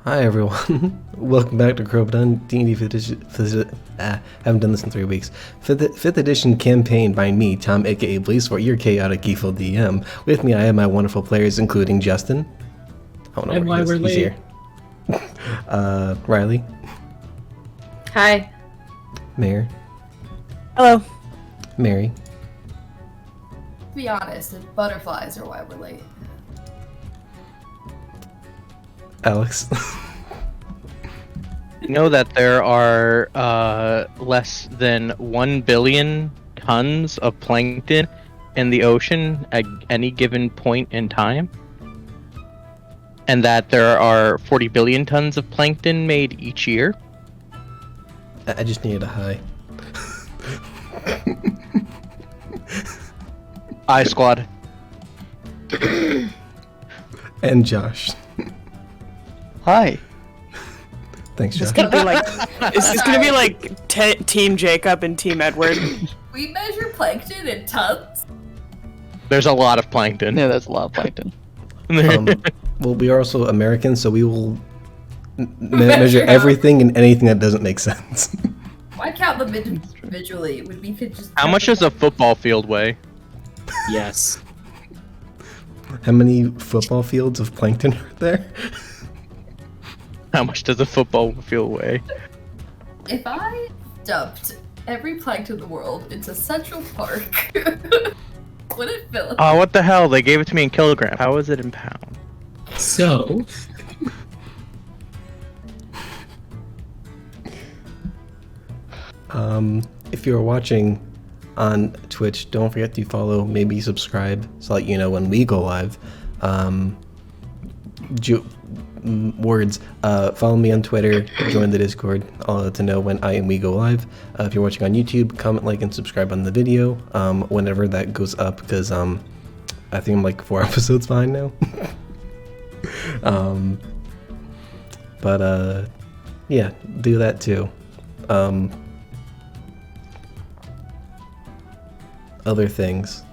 Hi everyone, welcome back to Crobaton D&D 5th edition, haven't done this in 3 weeks. 5th edition campaign by me, Tom aka BlazeFort, your chaotic evil DM. With me I have my wonderful players including Justin. I don't know And why we're he's late. here. Riley. Hi. Mayor. Hello. Mary. To be honest, butterflies are why we're late. Alex. Know that there are less than 1 billion tons of plankton in the ocean at any given point in time, and that there are 40 billion tons of plankton made each year. I just needed a high. I squad. And Josh. Hi. Thanks, Josh. It's gonna be like, is this gonna be like Team Jacob and Team Edward? We measure plankton in tons? There's a lot of plankton. Yeah, that's a lot of plankton. Well, we are also Americans, so we will measure everything and anything that doesn't make sense. Why count them individually when we could just... How much does a football field weigh? Yes. How many football fields of plankton are there? How much does a football field weigh? If I dumped every plankton in the world into Central Park, would it fill up? Oh, what the hell? They gave it to me in kilograms. How is it in pounds? So, If you're watching on Twitch, don't forget to follow, maybe subscribe, so that you know when we go live. Follow me on Twitter, join the Discord to know when I and we go live. If you're watching on YouTube, comment, like, and subscribe on the video whenever that goes up, because I think I'm like 4 episodes behind now. Yeah, do that too. Other things.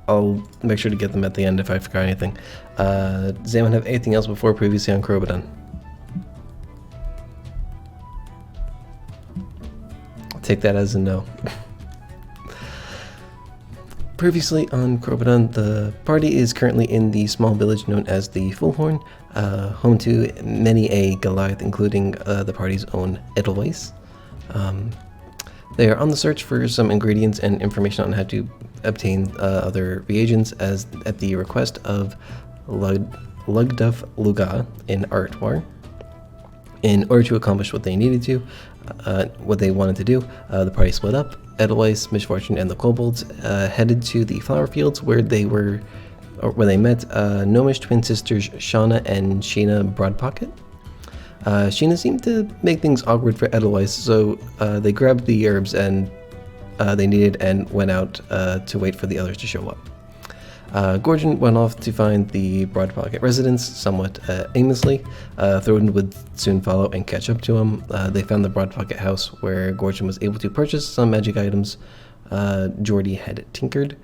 I'll make sure to get them at the end if I forgot anything. Does anyone have anything else before previously on Crobaton? I'll take that as a no. Previously on Crobaton, the party is currently in the small village known as the Fullhorn, home to many a Goliath, including the party's own Edelweiss. They are on the search for some ingredients and information on how to obtain other reagents, as at the request of Lugduf Luga in Artwar. In order to accomplish what they needed to, what they wanted to do, the party split up. Edelweiss, Misfortune, and the Kobolds headed to the flower fields where they met gnomish twin sisters Shauna and Sheena Broadpocket. Sheena seemed to make things awkward for Edelweiss, so they grabbed the herbs and they needed and went out to wait for the others to show up. Gorgon went off to find the Broadpocket residence somewhat aimlessly. Throwden would soon follow and catch up to him. They found the Broadpocket house where Gorgon was able to purchase some magic items Geordie had tinkered.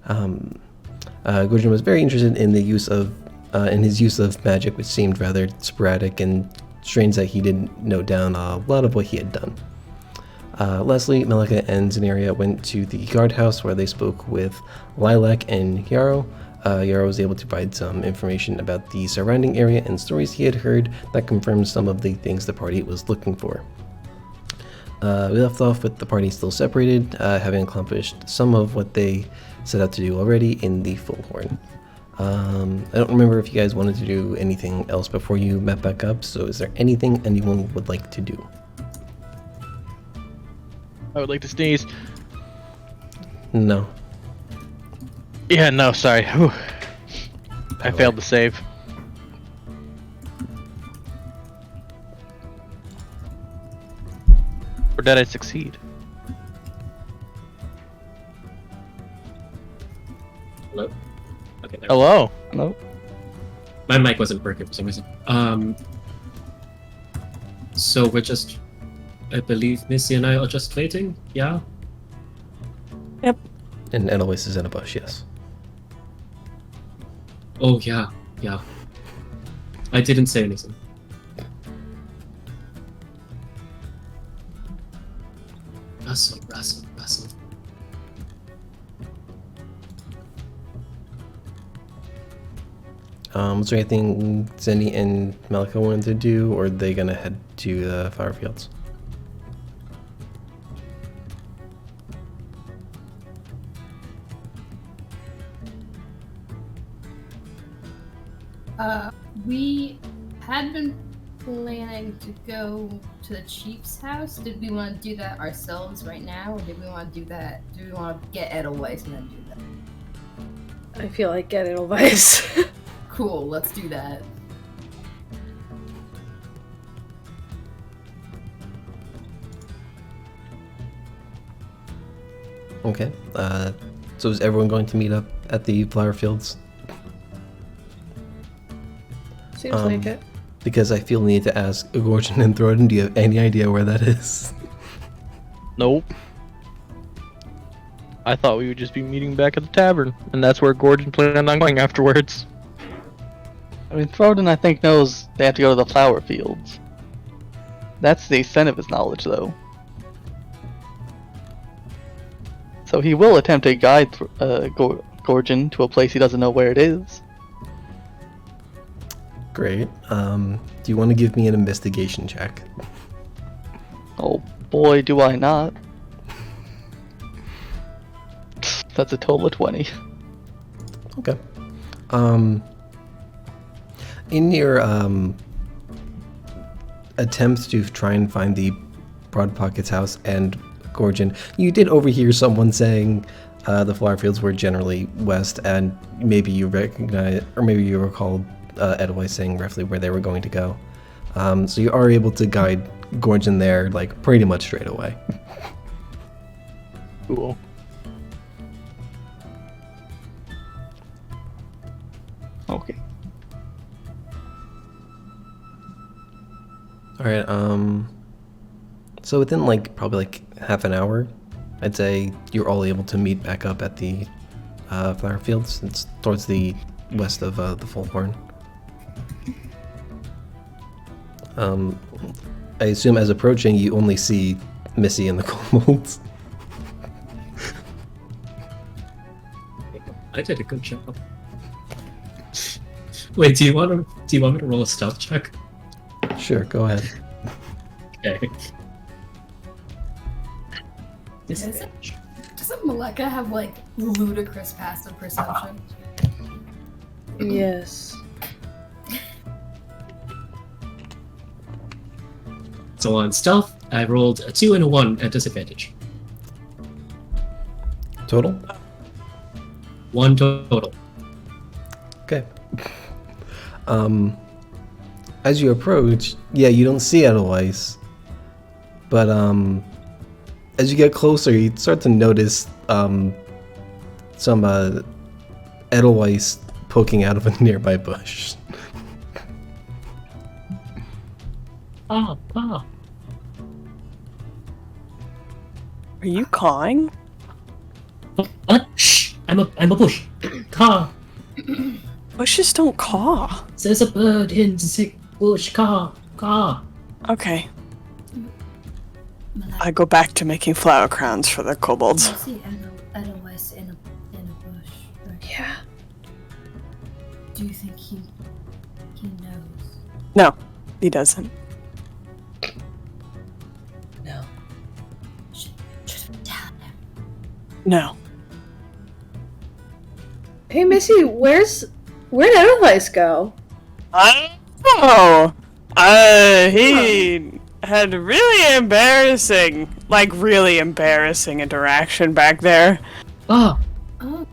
Gorgon was very interested in the use of his use of magic, which seemed rather sporadic, and strange that he didn't note down a lot of what he had done. Leslie, Melika, and Zenaria went to the guardhouse where they spoke with Lilac and Yarrow. Yarrow was able to provide some information about the surrounding area and stories he had heard that confirmed some of the things the party was looking for. We left off with the party still separated, having accomplished some of what they set out to do already in the Fullhorn. I don't remember if you guys wanted to do anything else before you met back up, so is there anything anyone would like to do? I would like to sneeze. No. Yeah, no, sorry. Whew. I failed to save. Or did I succeed? hello? Okay, there. Hello. Hello? My mic wasn't working for some reason. So we're just, I believe Missy and I are just waiting, yeah? And Edelweiss is in a bush, yes. Oh, yeah, yeah. I didn't say anything. Russell, Russell, Russell. Was there anything Zenny and Malika wanted to do, or are they gonna head to the flower fields? We had been planning to go to the chief's house. Did we want to do that ourselves right now, or did we want to do that? Do we want to get Edelweiss and then do that? I feel like get Edelweiss. Cool, let's do that. Okay. So is everyone going to meet up at the flower fields? Seems like it. Because I feel the need to ask Gorgon and Throden, do you have any idea where that is? Nope. I thought we would just be meeting back at the tavern, and that's where Gordon planned on going afterwards. I mean, Throden, I think, knows they have to go to the flower fields. That's the extent of his knowledge, though. So he will attempt to guide Gorgon to a place he doesn't know where it is. Great. Do you want to give me an investigation check? Oh boy, do I not. That's a total of 20. Okay. In your attempts to try and find the Broad Pockets house and Gorgon, you did overhear someone saying the flower fields were generally west, and maybe you recognize, or maybe you recall Edelweiss saying roughly where they were going to go. So you are able to guide Gorgon there, like, pretty much straight away. Cool. Okay. Alright, so within, like, probably, like, half an hour, I'd say you're all able to meet back up at the flower fields. It's towards the west of the Fullhorn. I assume as approaching, you only see Missy and the kobolds. I did a good job. Wait, do you want me to roll a stealth check? Sure, go ahead. Okay. Doesn't Maleka have like ludicrous passive perception? Yes. So on stealth, I rolled a 2 and a 1 at disadvantage. Total? 1 total. Okay. As you approach, yeah, you don't see Edelweiss, but as you get closer, you start to notice some Edelweiss poking out of a nearby bush. Ah. Are you cawing? What? Shh! I'm a bush. Caw. Bushes don't caw. There's a bird in the thick bush. Caw. Caw. Okay. I go back to making flower crowns for the kobolds. I see Edelweiss in a bush. Right? Yeah. Do you think he knows? No, he doesn't. No. Should we tell him? No. Hey, Missy, where'd Edelweiss go? I don't know. He had really embarrassing interaction back there. Ah. Oh,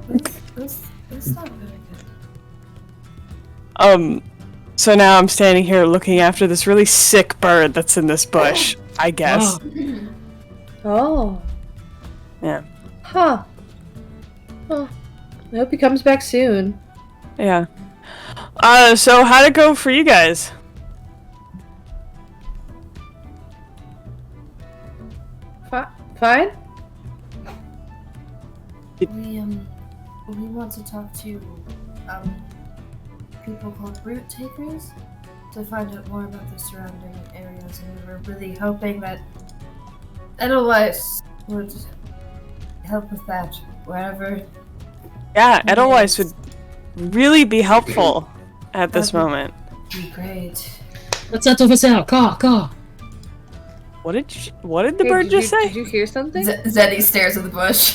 that's not very good. So now I'm standing here looking after this really sick bird that's in this bush, I guess. Oh. Yeah. Huh. Well, I hope he comes back soon. Yeah. So how'd it go for you guys? Fine? We want to talk to people called root takers to find out more about the surrounding areas, and we were really hoping that Edelweiss would help with that wherever. Yeah, Edelweiss would really be helpful at this That'd moment. be great. What's that over there? Car. What did the bird just say? Did you hear something? Zeddy stares at the bush.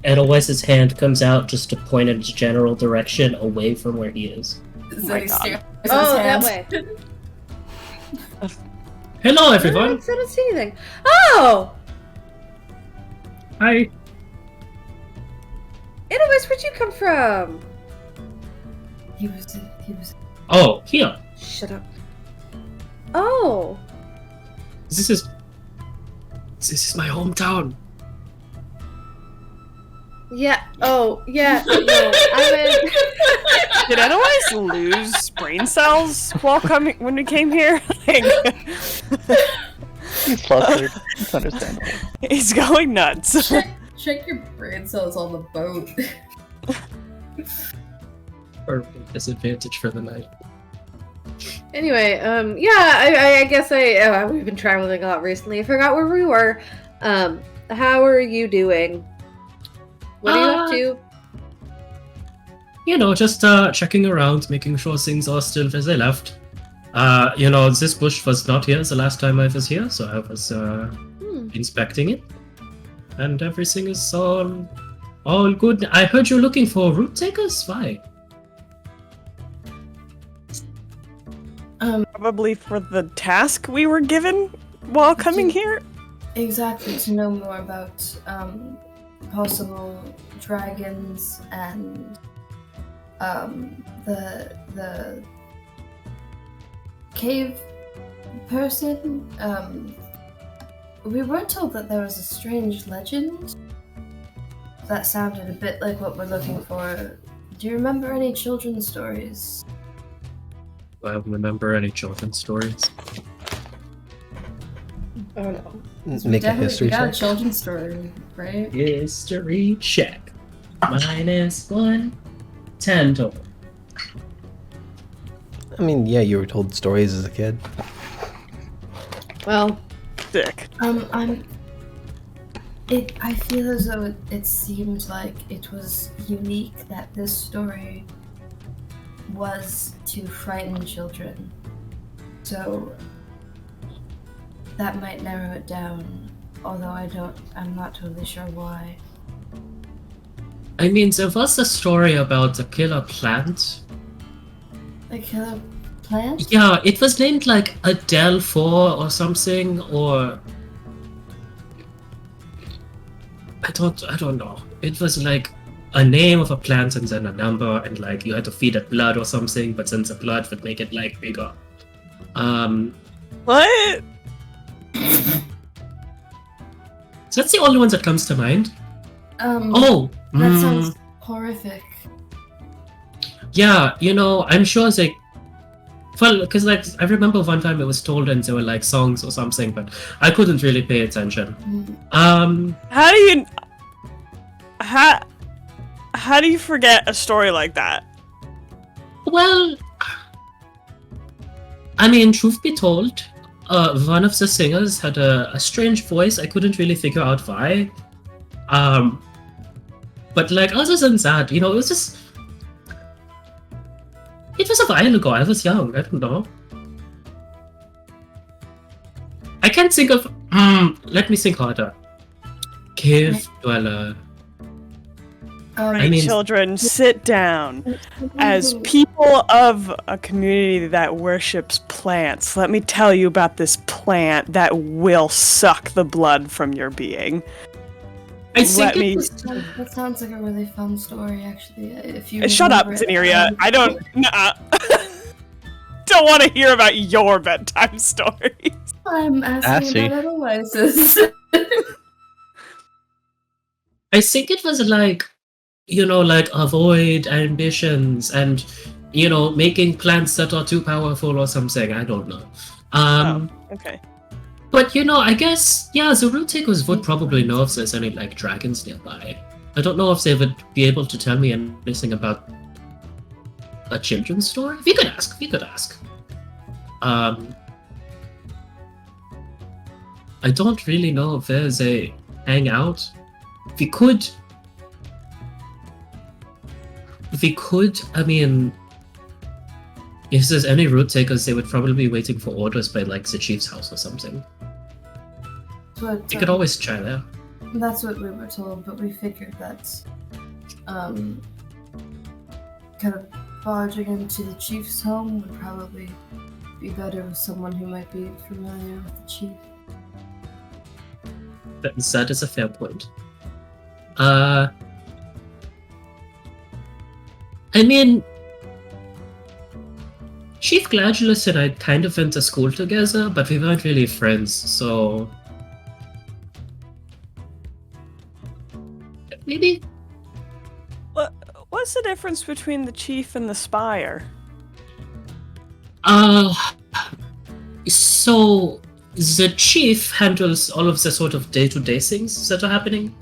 Edelweiss's hand comes out just to point in a general direction away from where he is. Zeddy God. stares at Oh, his that hand. way. Hello, I everyone. don't see anything. Oh! Hi. Edelweiss, where'd you come from? He was. Oh, here. Shut up. Oh! This is my hometown. Yeah. Oh, yeah. No, I meant... Did Edelweiss lose brain cells when we came here? Like, He's flustered. It's understandable. he's going nuts. Check your brain cells on the boat. Or disadvantage for the night. Anyway, yeah, I guess we've been traveling a lot recently. I forgot where we were. How are you doing? What are you up to? You know, just checking around, making sure things are still as they left. You know, this bush was not here the last time I was here, so I was inspecting it. And everything is all good. I heard you're looking for root takers? Why? Probably for the task we were given while coming here. Exactly, to know more about possible dragons and the cave person. We were told that there was a strange legend that sounded a bit like what we're looking for. Do you remember any children's stories? I don't remember any children's stories. Oh no. Make a history we got check. a children's story, right? History check. -1. 10 total. I mean, yeah, you were told stories as a kid. Well, Sick. I feel as though it seemed like it was unique that this story was to frighten children. So that might narrow it down, although I'm not totally sure why. I mean, there was a story about a killer plant. A killer plant? Yeah, it was named like Adele 4 or something, or I don't know. It was like a name of a plant and then a number, and like you had to feed it blood or something, but then the blood would make it like bigger. What? So that's the only one that comes to mind. That sounds horrific. Yeah, you know, I'm sure they. Well, because like I remember one time it was told and there were like songs or something, but I couldn't really pay attention. How do you forget a story like that? Well, I mean, truth be told, one of the singers had a strange voice. I couldn't really figure out why. But like other than that, you know, it was a while ago. I was young. I don't know. I can't think of. Let me think harder. Cave dweller. Right, mean- children, sit down. As people of a community that worships plants, let me tell you about this plant that will suck the blood from your being. I think That sounds like a really fun story, actually. If you Shut up, remember it. Zeneria. I don't. Don't want to hear about your bedtime stories. I'm asking Assy. about Edelweiss's. I think it was like, you know, like avoid ambitions and, you know, making plants that are too powerful or something. I don't know. Okay. But, you know, I guess, yeah, the root takers would probably know if there's any, like, dragons nearby. I don't know if they would be able to tell me anything about a children's story. We could ask. I don't really know if there's a hangout. We could, I mean, if there's any route takers, they would probably be waiting for orders by, like, the chief's house or something. But, You could always try there. That's what we were told, but we figured that kind of barging into the chief's home would probably be better with someone who might be familiar with the chief. That is a fair point. I mean, Chief Gladulus and I kind of went to school together, but we weren't really friends, so maybe. What's the difference between the chief and the spire? So the chief handles all of the sort of day-to-day things that are happening.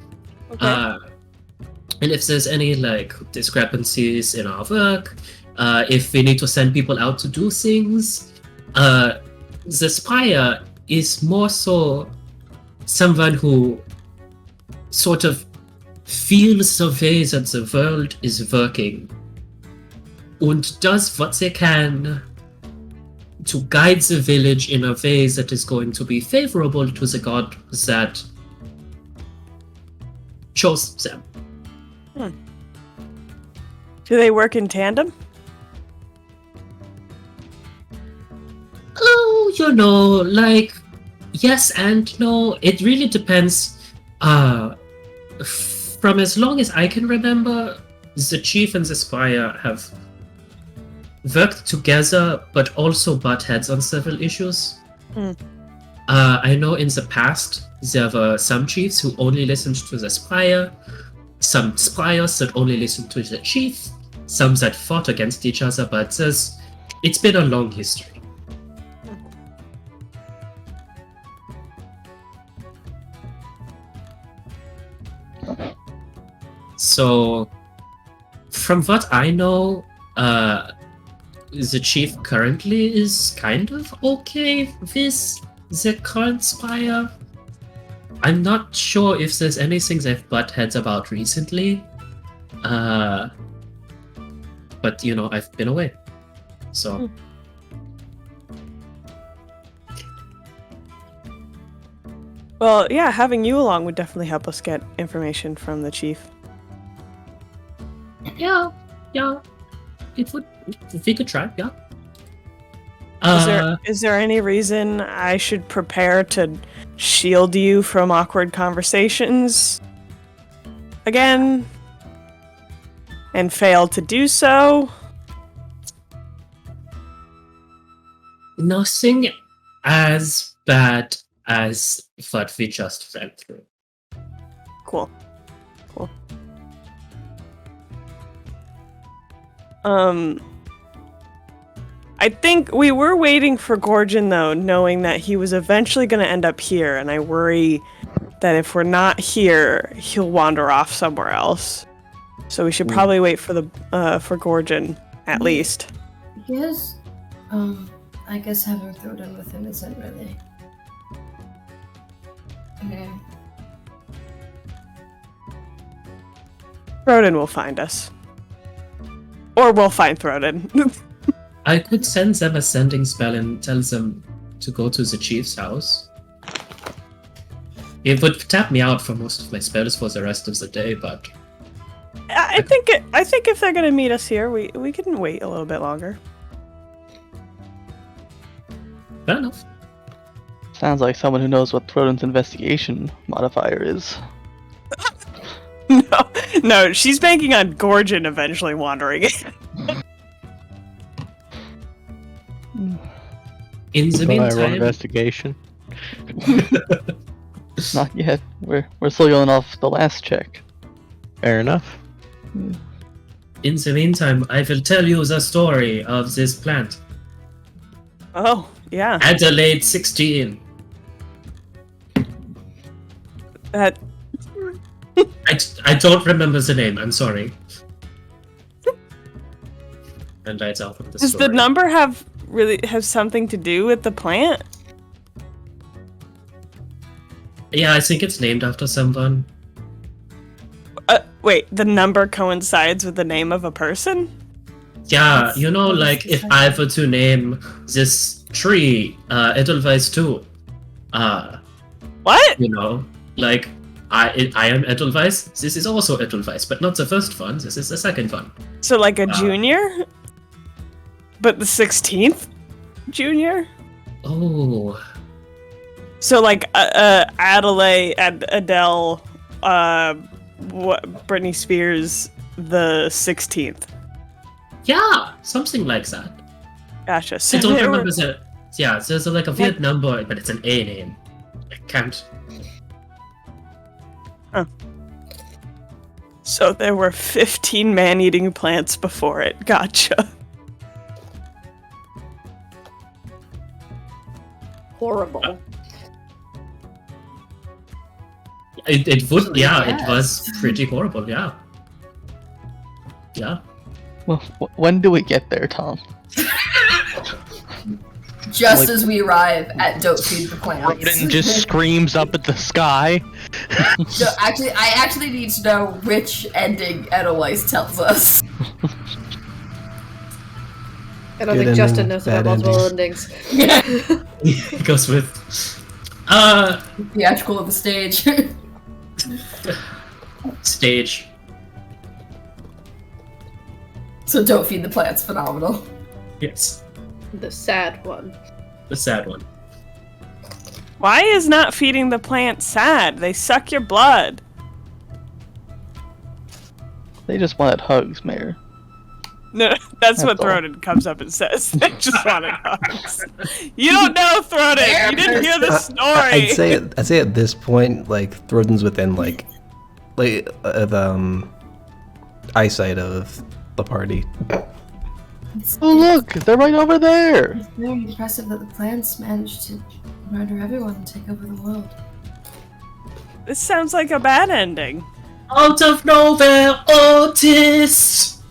Okay. And if there's any, like, discrepancies in our work, if we need to send people out to do things, the spire is more so someone who sort of feels the way that the world is working and does what they can to guide the village in a way that is going to be favorable to the god that chose them. Do they work in tandem? Oh, like, yes and no. It really depends. From as long as I can remember, the chief and the spire have worked together, but also butt heads on several issues. I know in the past there were some chiefs who only listened to the spire, some spires that only listened to the chief, some that fought against each other, but it's been a long history. So, from what I know, the chief currently is kind of okay with the current spire. I'm not sure if there's anything they've butt heads about recently. But, I've been away. So. Well, yeah, having you along would definitely help us get information from the chief. Yeah. It would. If we could try, yeah. Is there any reason I should prepare to shield you from awkward conversations again and fail to do so? Nothing as bad as what we just went through. Cool. I think we were waiting for Gorgon, though, knowing that he was eventually going to end up here, and I worry that if we're not here, he'll wander off somewhere else. So we should probably wait for Gorgon, at least. Yes. I guess having Crobaton with him isn't really. Okay. Crobaton will find us. Or we'll find Crobaton. I could send them a sending spell and tell them to go to the chief's house. It would tap me out for most of my spells for the rest of the day, but I think if they're gonna meet us here, we can wait a little bit longer. fair enough. Sounds like someone who knows what Crobaton's investigation modifier is. No, she's banking on Gorgon eventually wandering in. In the Roll meantime, investigation. Not yet. We're still going off the last check. Fair enough. in the meantime, I will tell you the story of this plant. Oh, yeah. Adelaide 16. That I I don't remember the name. I'm sorry. And I tell them the Does story. the number have something to do with the plant? Yeah, I think it's named after someone. Wait, the number coincides with the name of a person? Yeah, you know, like if I were to name this tree Edelweiss 2, What? you know, like I am Edelweiss. This is also Edelweiss, but not the first one. This is the second one. So like a junior? But the 16th junior? Oh, So like Adelaide, Adele, Britney Spears, the 16th. yeah, something like that. Gotcha. So I don't there were- remember the. Yeah, there's like a weird number, but it's an A name. I can't. So there were 15 man-eating plants before it. Gotcha. Horrible. It would. Yeah, it Yes. was pretty horrible. Yeah. Yeah. Well, when do we get there, Tom? Just Like- as we arrive at Don't Feed the Plants. Crobaton just screams up at the sky. No, actually, I actually need to know which ending Edelweiss tells us. I don't Good think Justin ending, knows about bad multiple endings. It goes with. Theatrical of the stage. Stage. So Don't Feed the Plants, phenomenal. Yes. The sad one. The sad one. Why is not feeding the plant sad? They suck your blood. They just wanted hugs, Mayor. No, that's what That's all. Thronen comes up and says. They just wanted hugs. You don't know, Thronen. You didn't hear the story. I'd say at this point, like Throden's within like eyesight of the party. Oh look, they're right over there. It's very impressive that the plants managed to murder everyone and take over the world. This sounds like a bad ending. Out of nowhere, Otis!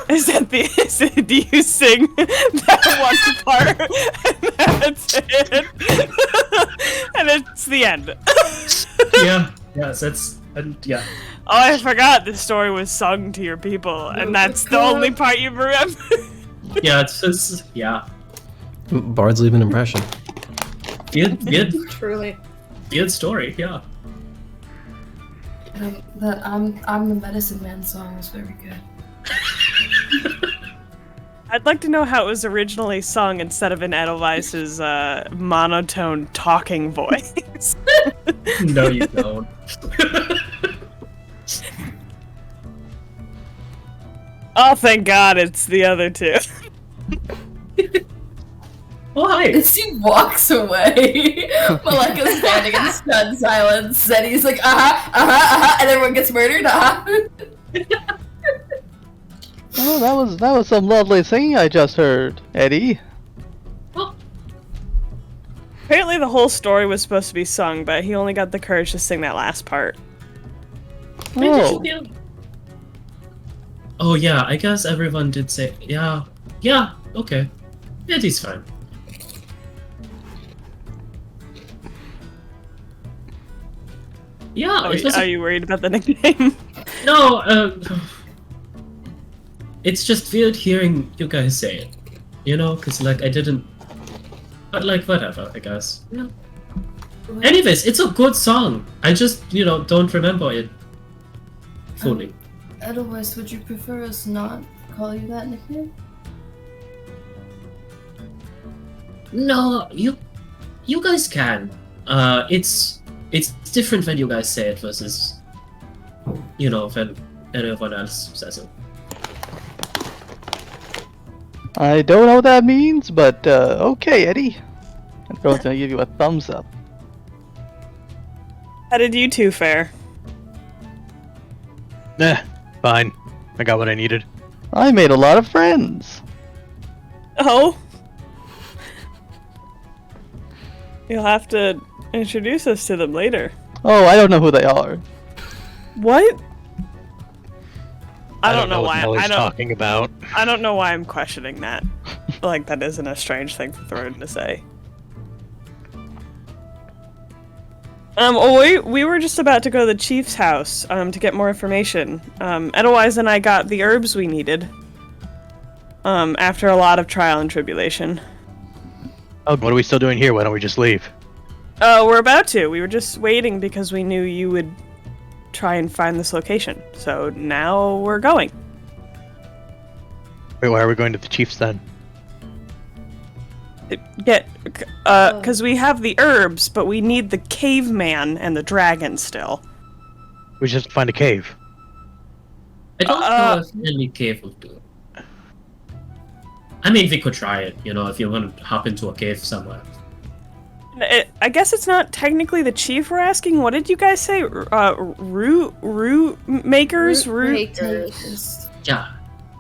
Do you sing that one part? And that's it. And it's the end. Yeah, yes, yeah. Oh, I forgot the story was sung to your people, and that's the only part you remember. Yeah, it's just, yeah. Bards leave an impression. Weird Truly. story, yeah. That I'm the Medicine Man song was very good. I'd like to know how it was originally sung instead of in Edelweiss's monotone talking voice. No, you don't. Oh, thank God it's the other two. Oh, hi! As he walks away, Maleka's standing in stunned silence, and he's like, and everyone gets murdered, Oh, that was some lovely singing I just heard, Eddie. Apparently the whole story was supposed to be sung, but he only got the courage to sing that last part. Oh, Oh, yeah, I guess everyone did say, yeah, okay. Eddie's fine. Yeah, it was Are you worried about the nickname? No, it's just weird hearing you guys say it, you know, because, like, I didn't, but, like, whatever, I guess. Yeah. Anyways, it's a good song. I just, don't remember it fully. Edelweiss, would you prefer us not call you that nickname? No, you guys can. It's different when you guys say it versus, when anyone else says it. I don't know what that means, but okay, Eddie. I'm going to give you a thumbs up. How did you two fare? Fine. I got what I needed. I made a lot of friends. Oh? You'll have to introduce us to them later. Oh, I don't know who they are. What? I don't know what why. the hell he's talking about. I don't know why I'm questioning that. Like, that isn't a strange thing for Throden to say. We were just about to go to the chief's house, to get more information. Edelweiss and I got the herbs we needed. After a lot of trial and tribulation. Oh, what are we still doing here? Why don't we just leave? We're about to. We were just waiting because we knew you would try and find this location. So now we're going. Wait, why are we going to the chief's then? Because we have the herbs, but we need the caveman and the dragon still. We just have to find a cave. I don't know if any cave will do. I mean, we could try it, if you want to hop into a cave somewhere. I guess it's not technically the chief we're asking. What did you guys say? Root makers? Root takers. Yeah.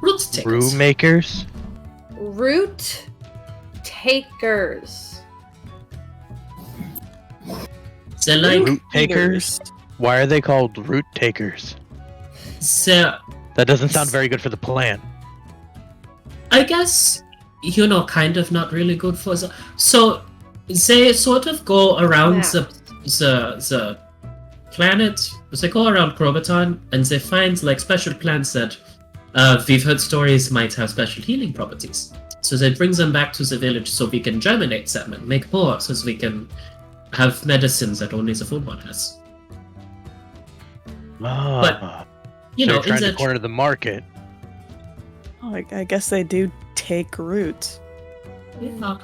Root takers. Brew makers? Root takers. So, like, Root takers? Why are they called root takers? So, that doesn't sound very good for the plan. I guess, kind of not really good for... So, they sort of go around the planet, they go around Crobaton, and they find, like, special plants that we've heard stories might have special healing properties. So they bring them back to the village so we can germinate them and make more, so we can have medicines that only the food one has. But, so they're trying to corner the market. Oh, I guess they do take roots. Yeah.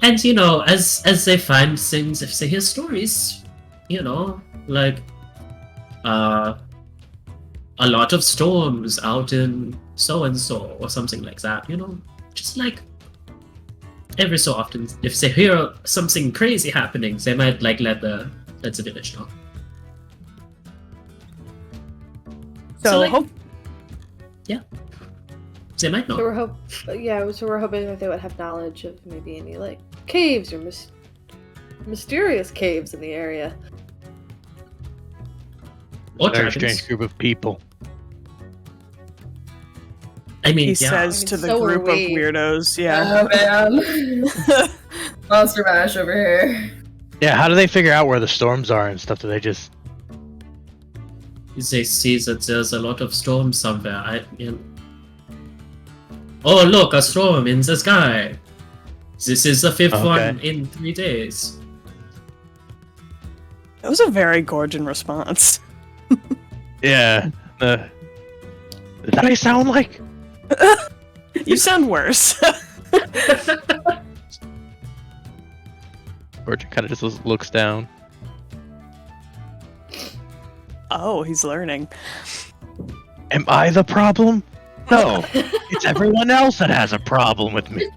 And, as they find things, if they hear stories, like, a lot of storms out in so-and-so, or something like that, just like, every so often, if they hear something crazy happening, they might, like, let the village know. So like, yeah. They might know. So we're hoping that they would have knowledge of maybe any, like, caves or mysterious caves in the area. Or Very dragons. strange group of people. I mean, He says to the so are group of we. weirdos, yeah. Oh man. Monster Mash over here. Yeah, how do they figure out where the storms are and stuff? Do they just... They see that there's a lot of storms somewhere. Oh, look, a storm in the sky. This is the fifth one in 3 days. That was a very Gorgon response. Yeah. Is that what I sound like? You sound worse. Gorgon kind of just looks down. Oh, he's learning. Am I the problem? No, it's everyone else that has a problem with me.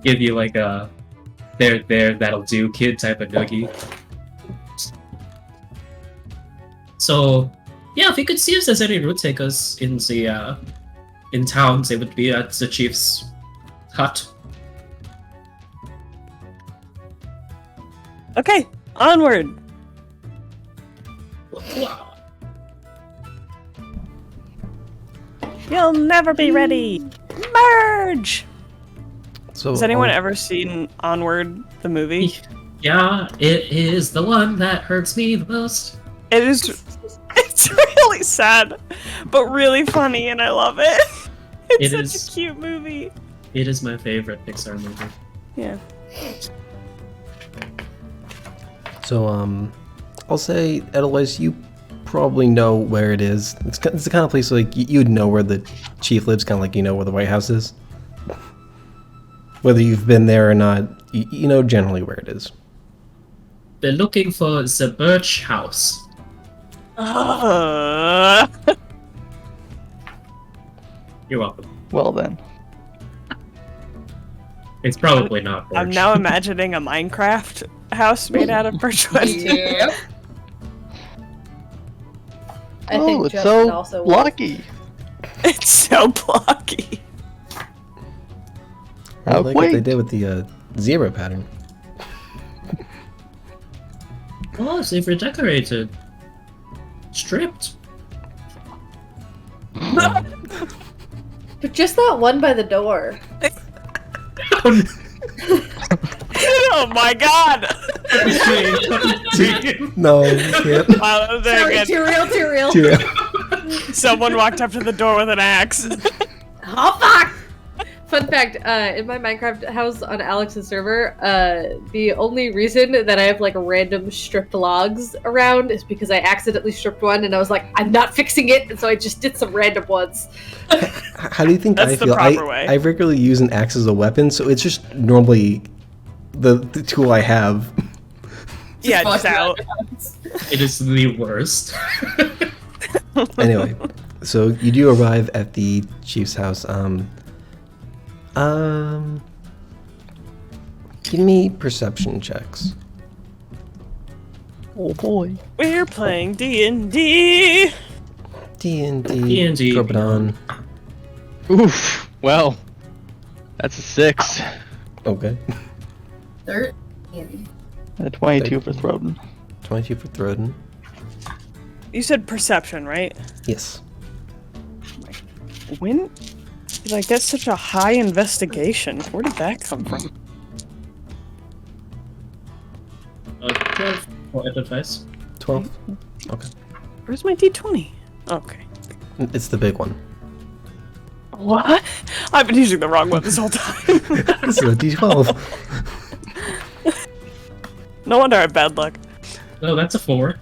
Give you like a there that'll do kid type of noogie. So yeah, if we could see if there's any root takers in the in town, they would be at the chief's hut. Okay, onward. Wow. You'll never be ready. Merge. So Has anyone ever seen Onward, the movie? Yeah, it is the one that hurts me the most. It is. It's really sad, but really funny, and I love it. It's such a cute movie. It is my favorite Pixar movie. Yeah. So, I'll say, Edelweiss, you probably know where it is. It's the kind of place like you'd know where the chief lives, kind of like you know where the White House is. Whether you've been there or not, you know generally where it is. They're looking for the Birch House. You're welcome. Well then. It's probably not birch. I'm now imagining a Minecraft house made out of birchwood. Yep. I think it's Justin so also blocky. It's so blocky. I like what they did with the zebra pattern. Oh, they've redecorated. Stripped. But just that one by the door. Oh my god! No, you can't. Wow, that was very Sorry, good. too real. Yeah. Someone walked up to the door with an axe. Oh fuck! Fun fact, in my Minecraft house on Alex's server, the only reason that I have like random stripped logs around is because I accidentally stripped one and I was like, I'm not fixing it, and so I just did some random ones. How do you think That's I the feel? proper way. I regularly use an axe as a weapon, so it's just normally the tool I have. Yeah, just out. It is the worst. Anyway, so you do arrive at the chief's house. Give me perception checks. Oh boy. We're playing D&D. D&D, Crobaton. Oof. Well, that's a 6. Okay. 13. 22 for Throden. 22 for Throden. You said perception, right? Yes. When? Like, that's such a high investigation. Where did that come from? 12 for advice. 12. Okay. Where's my D20? Okay. It's the big one. What? I've been using the wrong one this whole time. This is a D12. No wonder I have bad luck. Oh, that's a 4.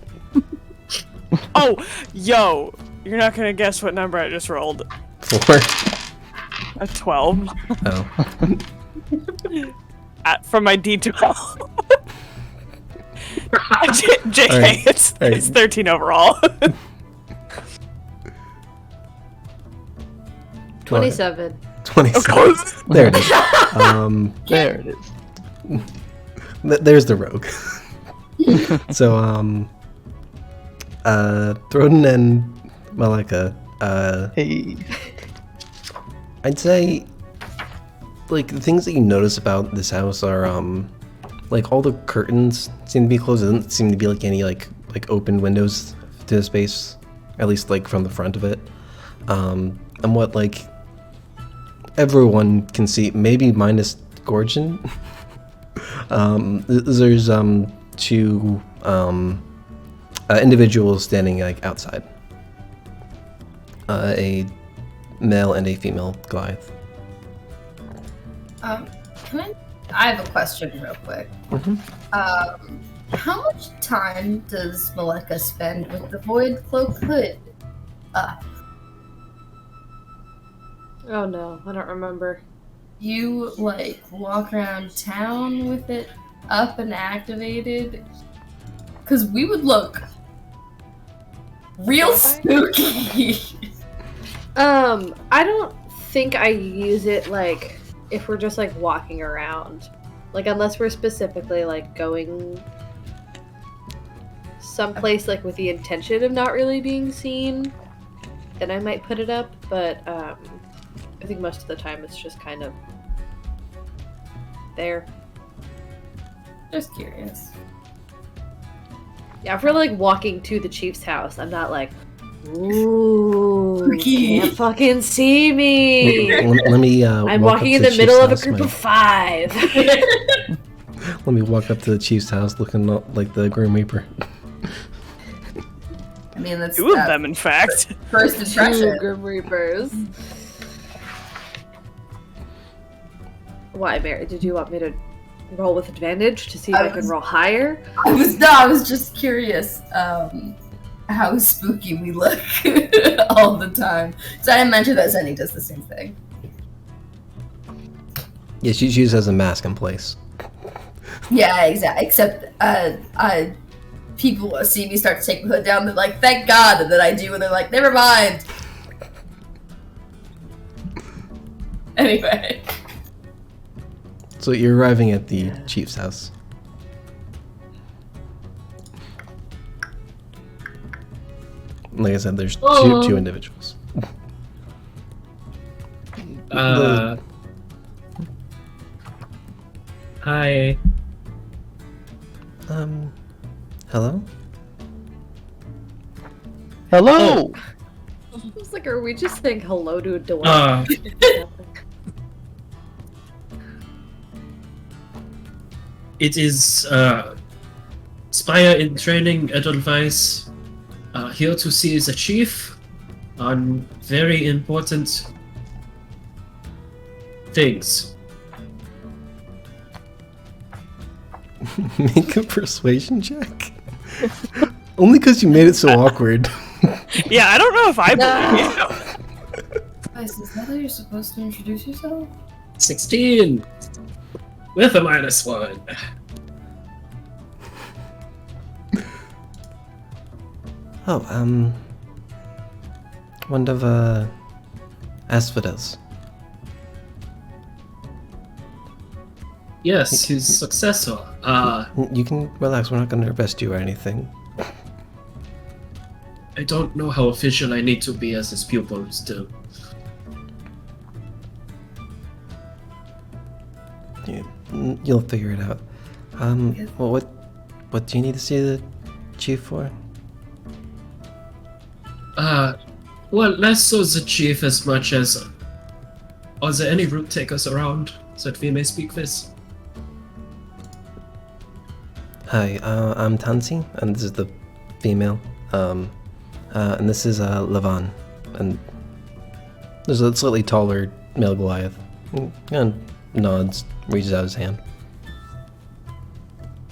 Oh, yo! You're not gonna guess what number I just rolled. 4. A 12. Oh. From my D12. JK, Alright, it's alright. 13 overall. 27. 27. There it is. There it is. There's the rogue. So, Throden and Malika, Hey. I'd say, like, the things that you notice about this house are, like, all the curtains seem to be closed. There doesn't seem to be, like, any, like open windows to the space, at least, like, from the front of it. And what, like, everyone can see, maybe minus Gorgon, there's, 2, individuals standing, like, outside. A male and a female Goliath. I have a question real quick. How much time does Malika spend with the Void Cloak hood up? Oh no, I don't remember. You, like, walk around town with it up and activated? Because we would look real spooky. I don't think I use it, like, if we're just, like, walking around. Like, unless we're specifically, like, going someplace, like, with the intention of not really being seen, then I might put it up, but, I think most of the time it's just kind of there. Just curious. Yeah, if we're, like, walking to the chief's house, I'm not like, ooh, Spooky. can't fucking see me! Let me, I'm walk walking up in to the middle of a Chief's group house, of 5. Let me walk up to the chief's house looking like the Grim Reaper. I mean, that's 2 of them, in fact. first 2 impression. Grim Reapers. Why, Mary? Did you want me to roll with advantage to see if I can roll higher? I was just curious how spooky we look all the time. So I didn't mention that Zenny does the same thing. Yeah, she just has a mask in place. Yeah, exactly. Except people see me start to take the hood down, they're like, thank God, and then I do, and they're like, never mind. Anyway. So you're arriving at the chief's house. Like I said, there's two individuals. Hi. Hello? Hello! I was like, are we just saying hello to a door? It is Spire in training, Edelweiss, here to see the chief on very important things. Make a persuasion check. Only because you made it so awkward. Yeah, I don't know if I believe you. Guys, is that how you're supposed to introduce yourself? 16 with a -1. Oh, one of Asphodels. Yes, his successor. You can relax. We're not going to arrest you or anything. I don't know how official I need to be as his pupil still. You'll figure it out. Well, what do you need to see the chief for? Well, less so the chief as much as are there any route takers around that we may speak with? Hi, I'm Tansi, and this is the female. And this is Levan, and there's a slightly taller male Goliath. And nods, reaches out his hand.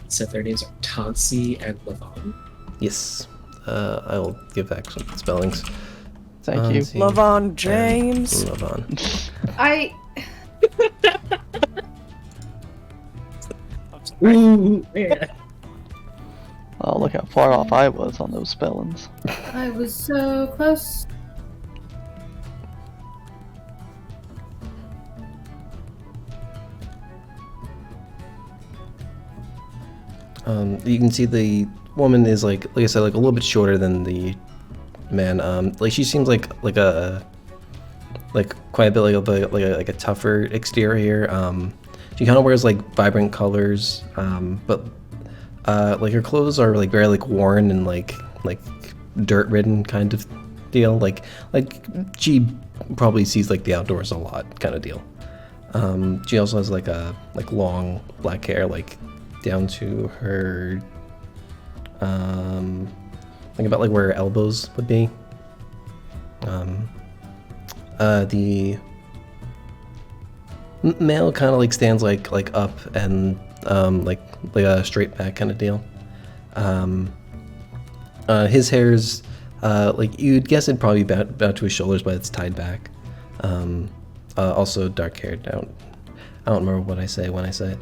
Said their names are Tansi and Levon. Yes, I will give back some spellings. Thank you. Tansi Levon James. and Levan. I. Ooh, yeah. Oh, look how far off I was on those spellings. I was so close. You can see the woman is like I said, like a little bit shorter than the man. Like she seems like quite a bit like a tougher exterior. She kind of wears like vibrant colors, but like her clothes are like very like worn and like dirt ridden kind of deal. Like she probably sees like the outdoors a lot kind of deal. She also has like long black hair like down to her like about like where her elbows would be. The male kind of like stands like up and like a straight back kind of deal. His hair's like you'd guess it'd probably be about to his shoulders, but it's tied back. Also dark haired. I don't remember what I say when I say it.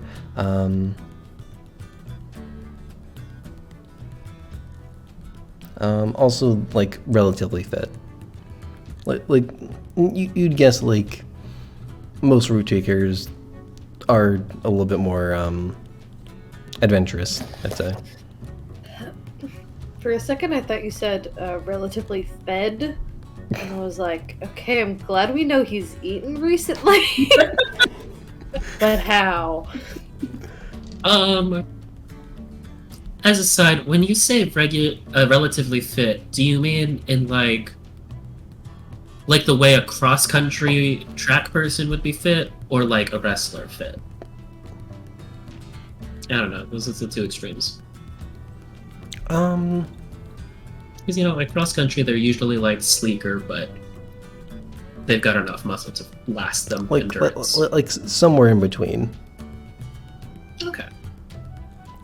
Also like relatively fit. Like you'd guess like most root takers are a little bit more adventurous, I'd say. For a second, I thought you said relatively fed. And I was like, okay, I'm glad we know he's eaten recently. But how? As a side, when you say relatively fit, do you mean in like the way a cross-country track person would be fit, or like a wrestler fit? I don't know. Those are the two extremes. Because like cross-country, they're usually like sleeker, but they've got enough muscle to last them endurance. Like somewhere in between. Okay.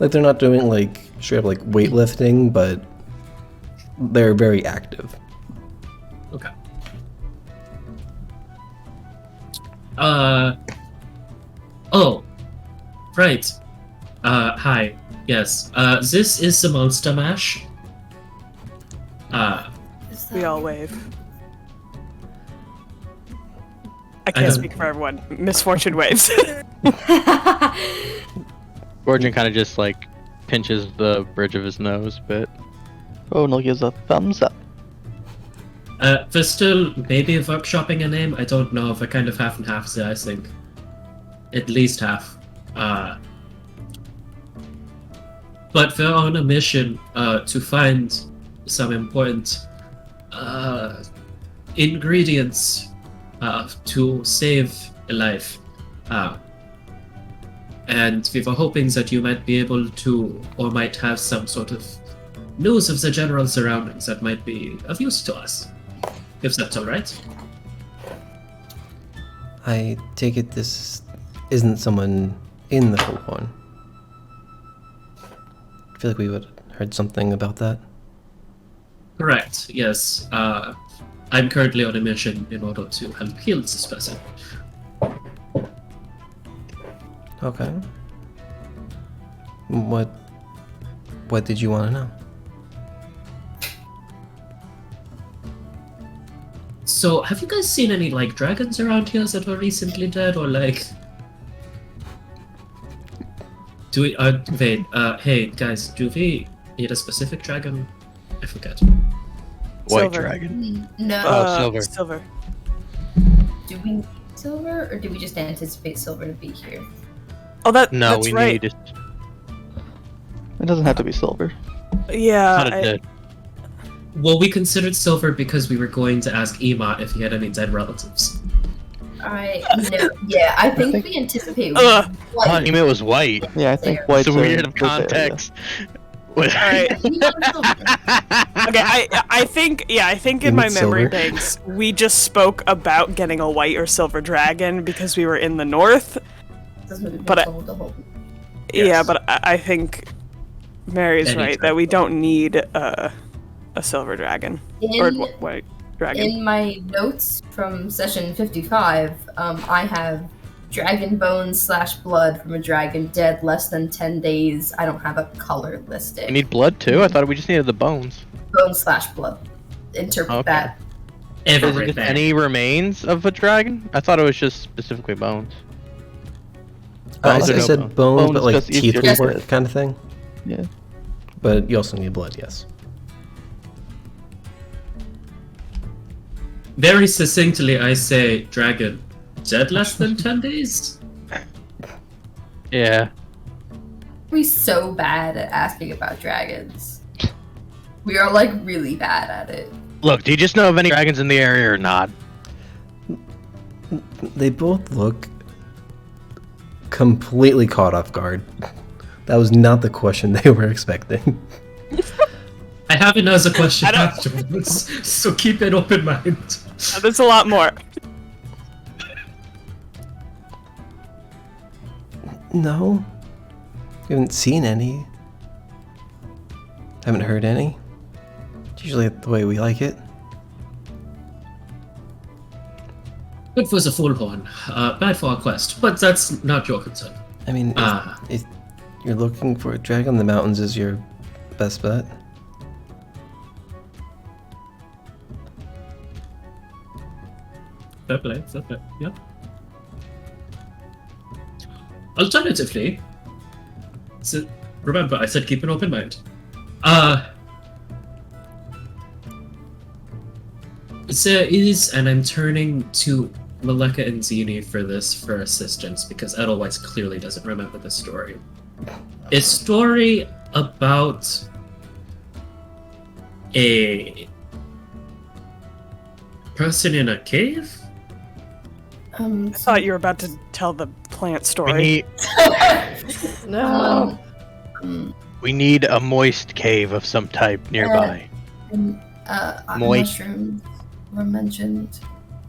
Like they're not doing like straight up like weightlifting, but they're very active. Okay. Oh, right. Hi. Yes. This is the Monster Mash. We all wave. I can't speak for everyone. Misfortune waves. Gorgon kind of just like pinches the bridge of his nose, but Ronald gives a thumbs up. We're still maybe workshopping a name. I don't know if I kind of half and half there, I think. At least half. but we're on a mission to find some important ingredients to save a life. And we were hoping that you might be able to, or might have some sort of news of the general surroundings that might be of use to us, if that's all right. I take it this isn't someone in the Bullhorn. I feel like we would have heard something about that. Correct, yes. I'm currently on a mission in order to help heal this person. Okay. What did you want to know? So, have you guys seen any, like, dragons around here that were recently dead, or, like... Do we, wait, hey, guys, do we need a specific dragon? I forget. White Silver. dragon. No. Oh, silver. Silver. Do we need silver, or do we just anticipate silver to be here? Oh, No, that's we right. need it. It doesn't have to be silver. Yeah. Not a dead. Well, we considered silver because we were going to ask Ema if he had any dead relatives. I think we anticipate. Ugh. I White. thought it was white. Yeah, I think There. white's It's a weird of good area. context. Alright. Okay, I think You in my need memory silver? banks, we just spoke about getting a white or silver dragon because we were in the north. That's what we've been But I- told the whole. Yes. Yeah, but I think Mary's Any right that we don't need a silver dragon or In, white dragon. in my notes from session 55, I have dragon bones / blood from a dragon dead less than 10 days. I don't have a color listed. We need blood too? I thought we just needed the bones. Bones / blood. Interpret Okay. that. Is it Everything. just any remains of a dragon? I thought it was just specifically bones. I Bones or no said bones? bones, Bones but like just easier teeth to would work get. kind of thing. Yeah. But you also need blood, yes. Very succinctly, I say, dragon, dead less than 10 days? Yeah. We're so bad at asking about dragons. We are like really bad at it. Look, do you just know of any dragons in the area or not? They both look completely caught off guard. That was not the question they were expecting. I have it as a question I don't- afterwards, so keep an open mind. There's a lot more. No. We haven't seen any. Haven't heard any. It's usually the way we like it. Good for the full horn, bad for our quest, but that's not your concern. I mean, if you're looking for a dragon, the mountains is your best bet. Fair play, yeah. Alternatively, so remember, I said keep an open mind. There is, and I'm turning to Maleka and Zini for this for assistance because Edelweiss clearly doesn't remember the story. A story about a person in a cave? I thought you were about to tell the plant We story. need No. we need a moist cave of some type nearby. Moist. Mushrooms were mentioned.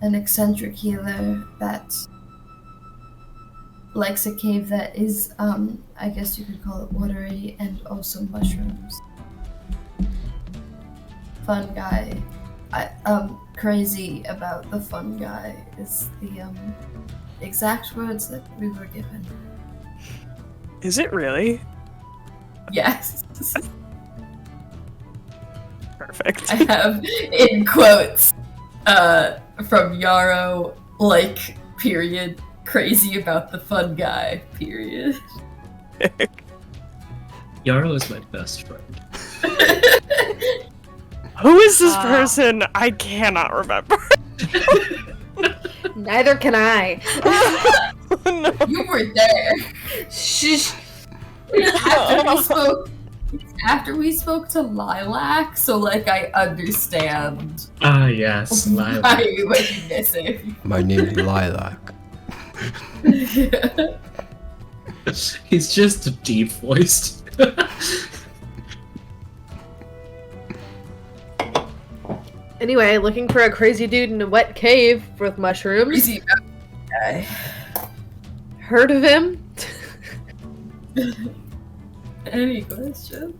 An eccentric healer that likes a cave that is, I guess you could call it watery and also mushrooms. Fun guy. Crazy about the fun guy is the exact words that we were given. Is it really? Yes. Perfect. I have in quotes from Yarrow, like, period, crazy about the fun guy, period. Yarrow is my best friend. Who is this person? I cannot remember. Neither can I. No. You were there. Shh. After we spoke after we spoke to Lilac, so like I understand Ah, yes, why Lilac. you might be missing. My name's Lilac. He's just deep voiced. Anyway, looking for a crazy dude in a wet cave with mushrooms. Crazy guy. Heard of him? Any questions?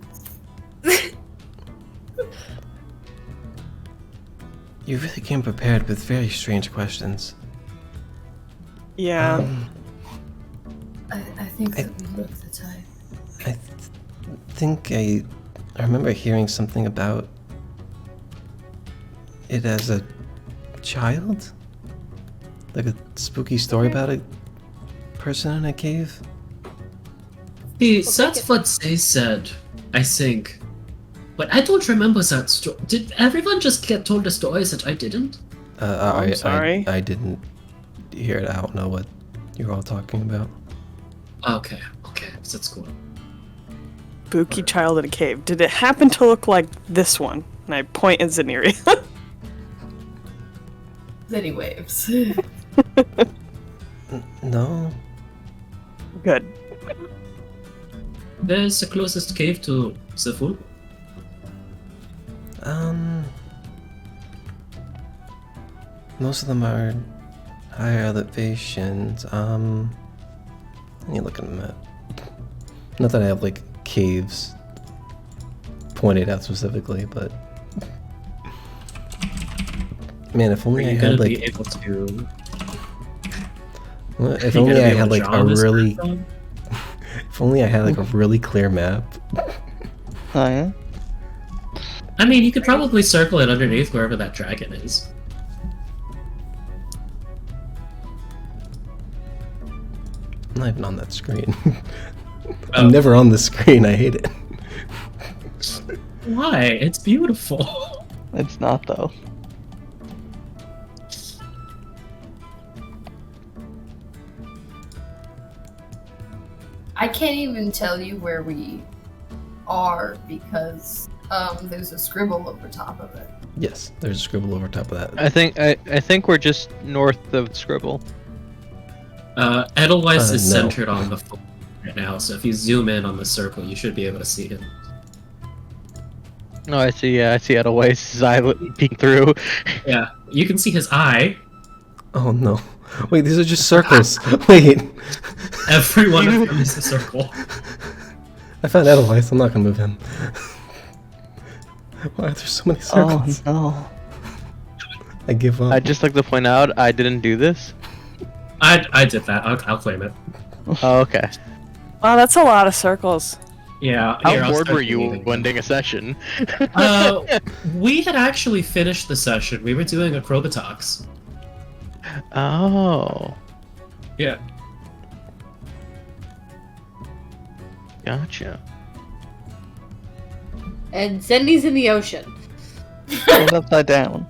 You really came prepared with very strange questions. Yeah. I think that we look the type. I think I remember hearing something about it as a child? Like a spooky story about a person in a cave? That's what they said, I think. But I don't remember that story. Did everyone just get told the stories that I didn't? I'm sorry. I didn't hear it. I don't know what you're all talking about. Okay, that's cool. Spooky child in a cave. Did it happen to look like this one? And I point at Zeniri. Then he waves. No. Good. Where's the closest cave to Sefu? Most of them are higher elevations. Let me look at the map. Not that I have like caves pointed out specifically, but man, if Are only I you had gonna like, be able to? well, if Are you only gonna I be able had to like draw a this really, background? if only I had like a really clear map. Oh yeah. I mean, you could probably circle it underneath wherever that dragon is. I'm not even on that screen. Oh. I'm never on the screen. I hate it. Why? It's beautiful. It's not though. I can't even tell you where we are because there's a scribble over top of it. Yes, there's a scribble over top of that. I think we're just north of Scribble. Edelweiss is No. centered on the floor right now, so if you zoom in on the circle, you should be able to see him. Oh, I see. Yeah, I see Edelweiss' eye peek through. Yeah, you can see his eye. Oh no. Wait, these are just circles. Wait. Every one of them is a circle. I found Edelweiss. I'm not gonna move him. Why are there so many circles? Oh no. I give up. I'd just like to point out I didn't do this. I did that. I'll claim it. Oh, okay. Wow, that's a lot of circles. Yeah. How here, I'll bored start were you leaving. ending a session? We had actually finished the session. We were doing a Crobaton. Oh, Yeah. gotcha. And Zendi's in the ocean. It's upside down.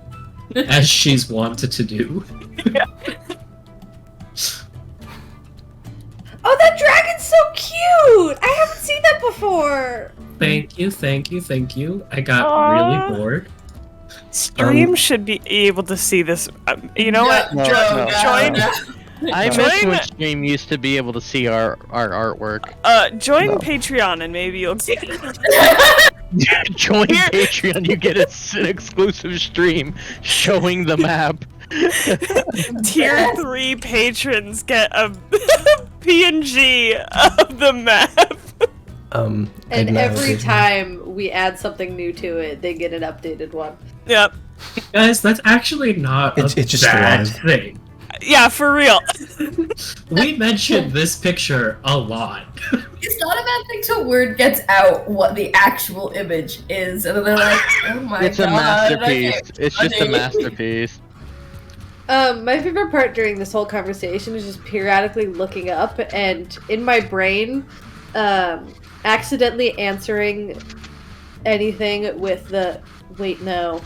As she's wanted to do. Oh, that dragon's so cute! I haven't seen that before! Thank you. I got Aw. really bored. Stream should be able to see this. You know what? No, Jo- no. Join, I Join- miss when stream used to be able to see our artwork. join No. Patreon and maybe you'll get. Join Here- Patreon, you get an exclusive stream showing the map. Tier 3 patrons get a PNG of the map. I And did not have every a- time we add something new to it, they get an updated one. Yep. Guys, that's actually not It's just bad live. thing. Yeah, for real. We mentioned this picture a lot. It's not a bad thing till word gets out what the actual image is, and then they're like, "Oh my It's a god!" masterpiece. okay, It's just a funny." masterpiece. My favorite part during this whole conversation is just periodically looking up and in my brain, accidentally answering anything with the "wait, no."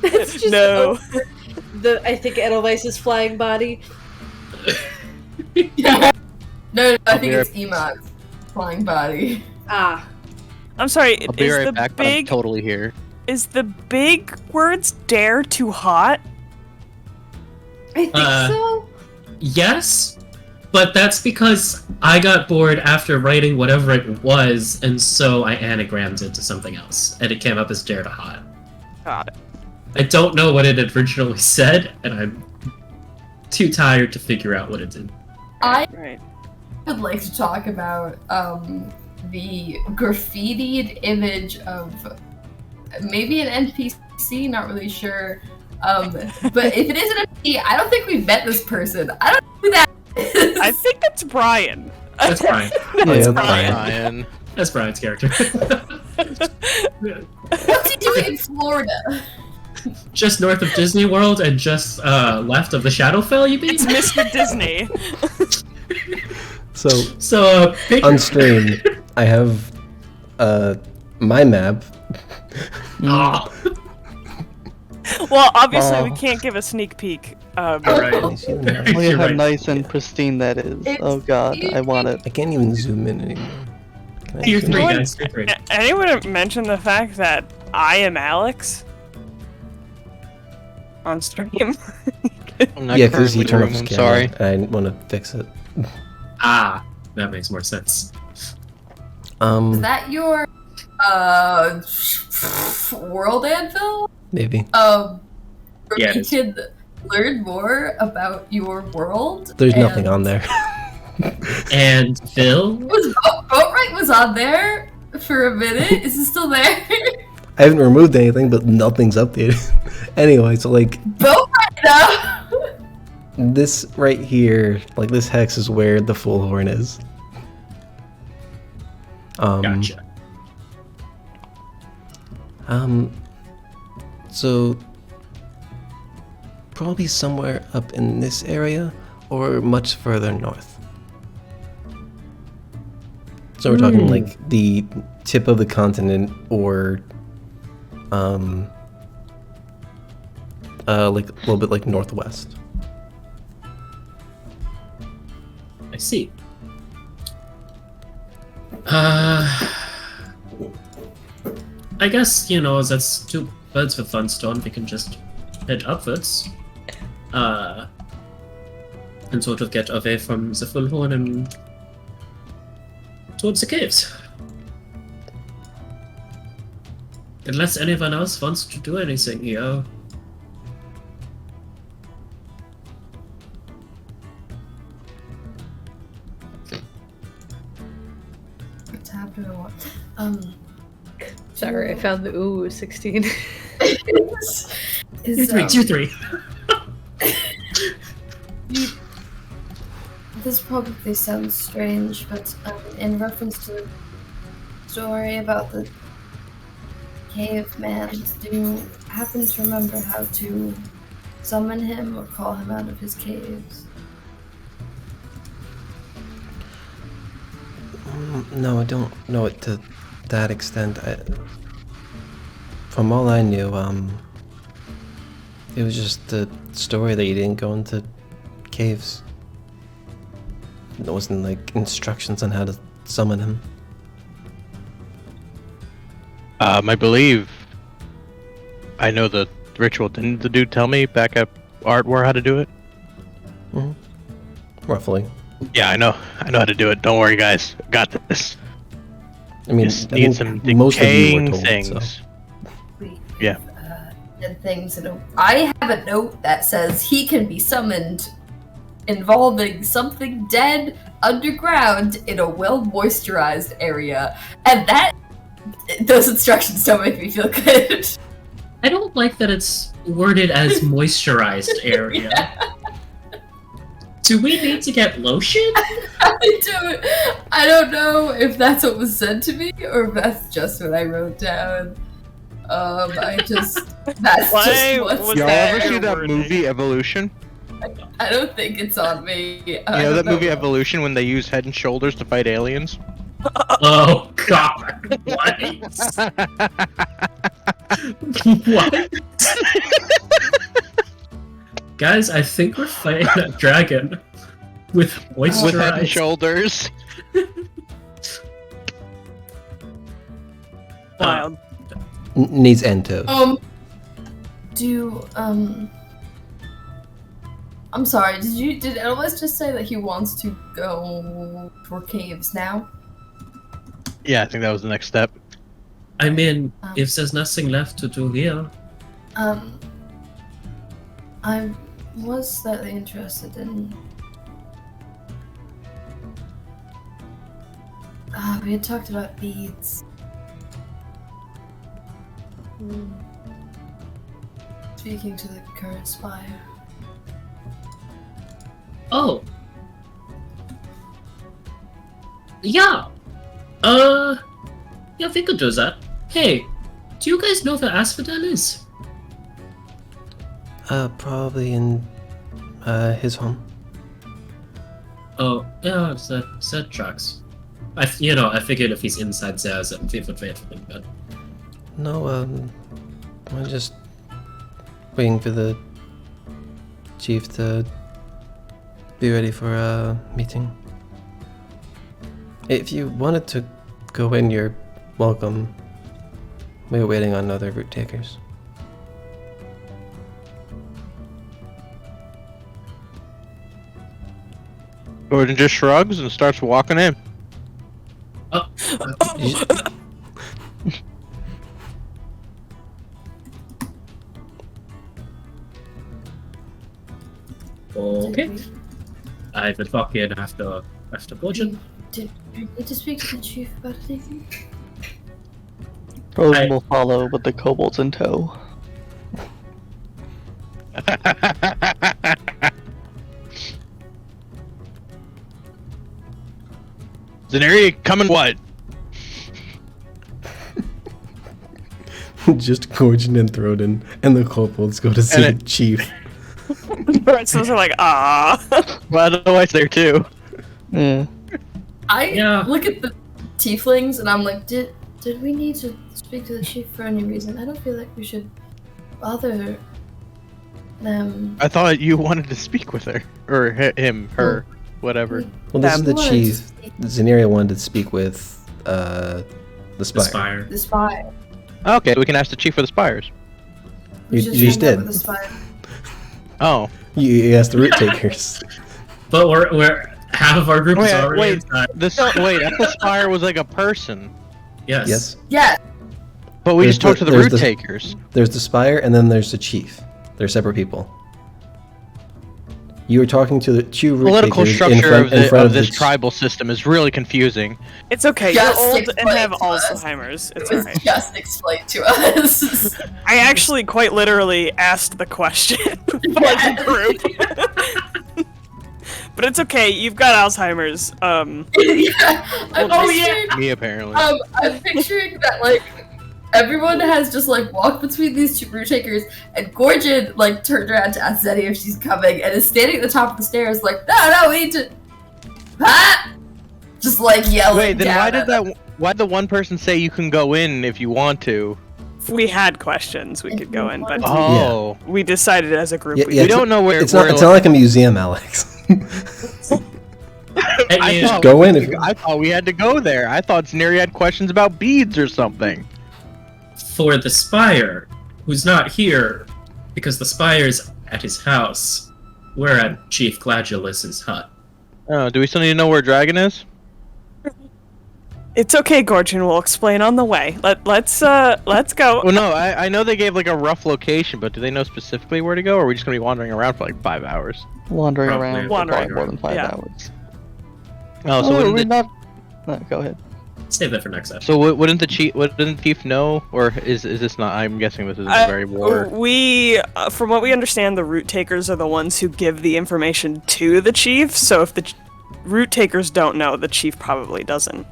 It's just No. I think Edelweiss's flying body. No, I think be it's Emot's flying body. Ah, I'm sorry. I'll be is right the back, but I'm big totally here. is the big words dare too hot? I think so. Yes, but that's because I got bored after writing whatever it was, and so I anagrammed it to something else, and it came up as Dare to Hot. Got it. I don't know what it had originally said, and I'm too tired to figure out what it did. I Right. would like to talk about the graffitied image of maybe an NPC, not really sure. But if it is an NPC, I don't think we've met this person. I don't know who that is. I think that's Brian. That's Brian. that's Brian. Brian. That's Brian's character. What's he doing in Florida? Just north of Disney World and just left of the Shadowfell, you mean? It's Mr. Disney. So big... on stream, I have my map. Oh. Well, obviously we Oh. can't give a sneak peek. Alright. Can you see the map? Look at You're how right. nice and pristine that is. Oh god, I want it. I can't even zoom in anymore. Can I Tier zoom 3, in? guys. Tier 3. Anyone mention the fact that I am Alex on stream? I'm not Yeah, because currently you turned off room, his I'm camera. sorry. And I didn't want to fix it. Ah, that makes more sense. Is that that your world anvil? maybe. Where Yeah, it we is. can learn more about your world. There's and- nothing on there. And Phil? Boatwright was on there for a minute. Is it still there? I haven't removed anything, but nothing's updated. Anyway, so like Boatwright though. this right here, like this hex is where the full horn is. Gotcha. So probably somewhere up in this area or much further north. So we're talking like the tip of the continent or like a little bit like northwest. I see. I guess, that's two birds with one stone. We can just head upwards. And sort of get away from the full horn and towards the caves. Unless anyone else wants to do anything here. What's happening? Sorry, I found the ooh 16. Is, Tier 3. This probably sounds strange, but in reference to the story about the caveman, do you happen to remember how to summon him or call him out of his caves? No, I don't know it to that extent. From all I knew, it was just the story that you didn't go into caves. There wasn't like instructions on how to summon him. I believe I know the ritual. Didn't the dude tell me back at Art War how to do it? Roughly. Yeah, I know how to do it. Don't worry, guys. Got this. I mean, Just I need think some most of you were decaying told, things. so. Yeah. And things. I have a note that says he can be summoned involving something dead underground in a well moisturized area, and those instructions don't make me feel good. I don't like that it's worded as moisturized area. Do we need to get lotion? I don't know if that's what was said to me or if that's just what I wrote down. That's just Why what's was Y'all that ever see your that wording? movie Evolution? I don't think it's on me. You know that movie Evolution when they use Head and Shoulders to fight aliens? Oh god, what? What? Guys, I think we're fighting that dragon with With Head and moisturized. Shoulders. Wild. Needs end toe. I'm sorry, did Elvis just say that he wants to go for caves now? Yeah, I think that was the next step. I mean, if there's nothing left to do here. I was slightly interested in... we had talked about beads. Speaking to the current spire. Oh. Yeah. Yeah, we could do that. Hey, do you guys know where Asphodel is? Probably in his home. Oh, yeah, that tracks. I figured if he's inside there, then we would wait for him, but... No, I'm just waiting for the chief to be ready for a meeting. If you wanted to go in, you're welcome. We're waiting on other route takers. Gordon just shrugs and starts walking in. Oh. Okay. I would walk in after Gordon. Did you need to speak to the chief about anything? Frozen will follow with the kobolds in tow. Zaneri, coming what? Just Gorgon and Throden, and the kobolds go to see the chief. The rest of us are like, ah. Well, otherwise there too. Yeah. I look at the tieflings and I'm like, did we need to speak to the chief for any reason? I don't feel like we should bother them. I thought you wanted to speak with her. Or him, her, whatever. Well, this is the chief. Zeneria wanted to speak with the spire. The spire. Okay, we can ask the chief for the spires. You just did. The spire. Oh. You asked the route takers. But we're half of our group is already inside. Wait, I thought spire was like a person. Yes. Yeah. But we just talked to the route takers. There's the spire, and then there's the chief. They're separate people. You were talking to the two route Political takers structure of this the tribal system is really confusing. It's okay, Just you're old and explain have to us. Alzheimer's. It's It was alright. just explained to us. I actually quite literally asked the question for the group. But it's okay, you've got Alzheimer's. Me apparently. I'm picturing that like everyone has just like walked between these two root takers, and Gorgon like turned around to ask Zenny if she's coming, and is standing at the top of the stairs like, no, we need to, just like yelling. Wait, then down why'd the one person say you can go in if you want to? If we had questions, we could go in, but we decided as a group we don't know where. It's not like a museum, Alex. I thought we had to go there. I thought Zaneri had questions about beads or something. For the spire, who's not here, because the spire's at his house. We're at Chief Gladulus's hut. Oh, do we still need to know where Dragon is? It's okay, Gorgon. We'll explain on the way. Let's go. Well, no, I know they gave like a rough location, but do they know specifically where to go, or are we just gonna be wandering around for like 5 hours? Wandering Probably. around for Wandering probably more than 5 yeah. hours. Oh, so wouldn't No, go ahead. Save that for next episode. So wouldn't the chief know, or is this not? I'm guessing this is a very war. We, from what we understand, the root takers are the ones who give the information to the chief. So if the root takers don't know, the chief probably doesn't.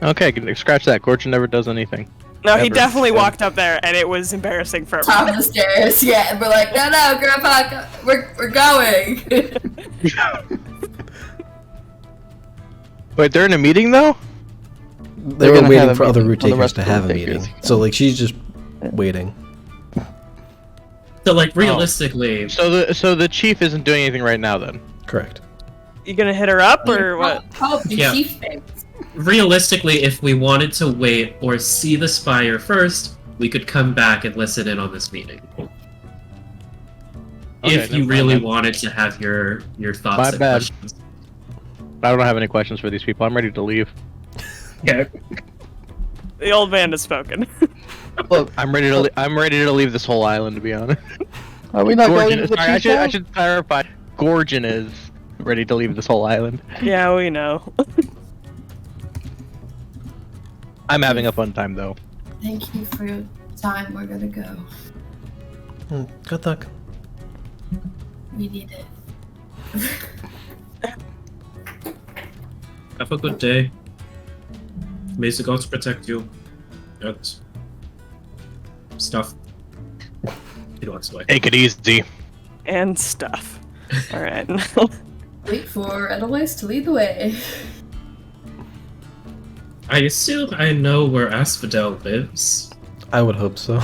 Okay, scratch that. Gorgon never does anything. No, he Ever. definitely walked up there, and it was embarrassing for top everyone. of the stairs, yeah, and we're like, no, Grandpa, we're going. Wait, they're in a meeting though? They were waiting for other route takers to have a meeting. So, like, she's just waiting. So, like, realistically... So the chief isn't doing anything right now, then? Correct. You gonna hit her up, or what? How the Yeah. chief things. realistically, if we wanted to wait or see the spire first, we could come back and listen in on this meeting. If you really wanted to have your thoughts My and bad. questions. I don't have any questions for these people. I'm ready to leave. Okay. The old man has spoken. Look, I'm ready to leave this whole island, to be honest. are we not going Gorgon, to the sorry, I chief's should clarify. Gorgon is ready to leave this whole island. Yeah, we know. I'm having a fun time though. Thank you for your time. We're gonna go. Good luck. We need it. Have a good day. May the gods protect you. And stuff. He walks away. Take it easy. And stuff. Alright. Wait for Edelweiss to lead the way. I assume I know where Asphodel lives. I would hope so.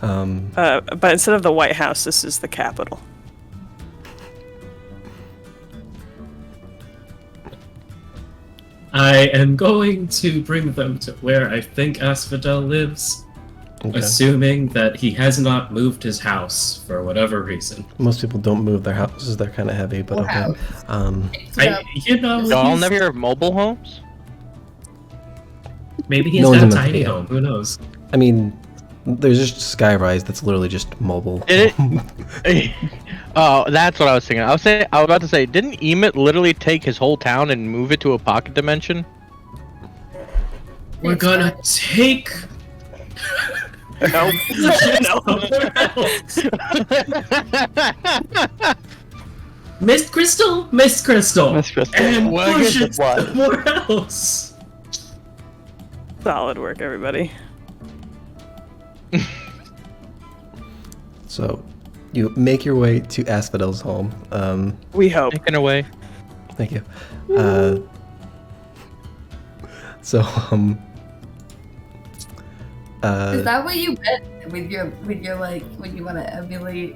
But instead of the White House, this is the Capitol. I am going to bring them to where I think Asphodel lives, Okay. assuming that he has not moved his house for whatever reason. Most people don't move their houses; they're kind of heavy, but Or okay. house. You know, Y'all never hear of mobile homes? maybe he's No one's got a in the tiny video. home. Who knows? I mean, there's just Skyrise that's literally just mobile. Did it? Oh, that's what I was thinking. I was about to say, didn't Emmet literally take his whole town and move it to a pocket dimension? We're gonna take. No. Mist Crystal, Mist Crystal, Mist Crystal. and Well, push here's it the plot. somewhere else. Solid work, everybody. So, you make your way to Asphodel's home. We hope. Taken away. Thank you. So, Is that what you meant with your like when you want to emulate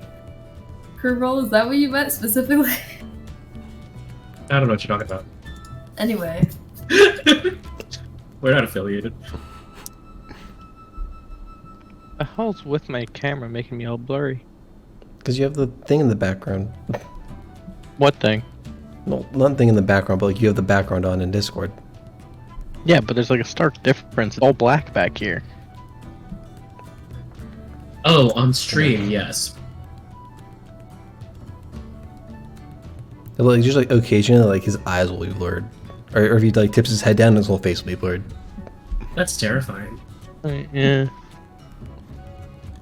crew roll? Is that what you meant specifically? I don't know what you're talking about. Anyway, We're not affiliated. The hell's with my camera making me all blurry? because you have the thing in the background. What thing? Well, not the thing in the background, but like you have the background on in Discord. Yeah, but there's like a stark difference. It's all black back here. Oh, on stream, yes. Like, just like occasionally, like his eyes will be blurred, or if he like tips his head down, his whole face will be blurred. That's terrifying. Yeah.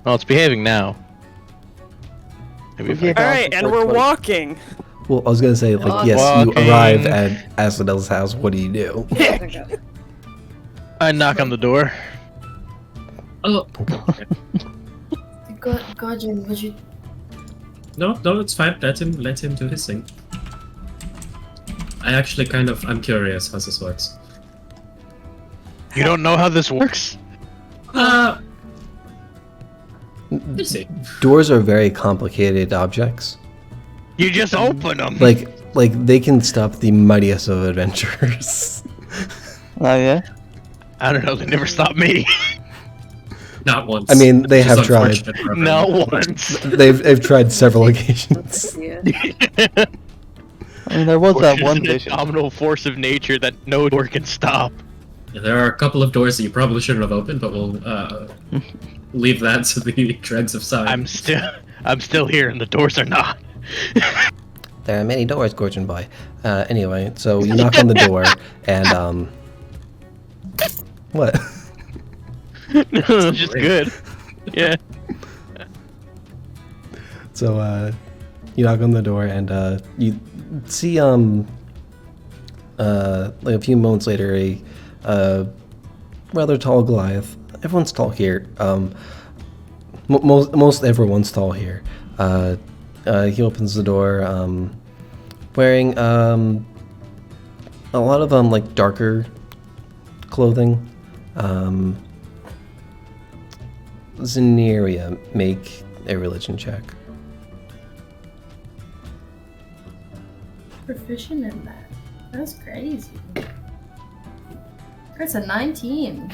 Well, it's behaving now. Maybe if I Yeah. Alright, and we're walking. Well, I was gonna say, like, Oh, yes, you walking. arrive at Asphodel's house. What do you do? I knock on the door. Oh, Guardian, would you? no, it's fine. Let him do his thing. I'm curious how this works. You don't know how this works? Let's see. Doors are very complicated objects. You just open them. Like they can stop the mightiest of adventurers. Oh yeah. I don't know. They never stopped me. Not once. I mean, they which is have tried. unfortunate for everyone. Not once. They've tried several occasions. Yeah. I mean, there was that It's one an vision. abominable force of nature that no door can stop. There are a couple of doors that you probably shouldn't have opened, but we'll leave that to the dregs of science. I'm still here, and the doors are not. There are many doors, Gorgon Boy. Anyway, so you knock on the door, and what? It's just good. Yeah. So you knock on the door, and you see like a few moments later a rather tall Goliath. Everyone's tall here. Most everyone's tall here. He opens the door, wearing a lot of like darker clothing. Zeneria, make a religion check. Proficient in that. That's crazy. That's a 19.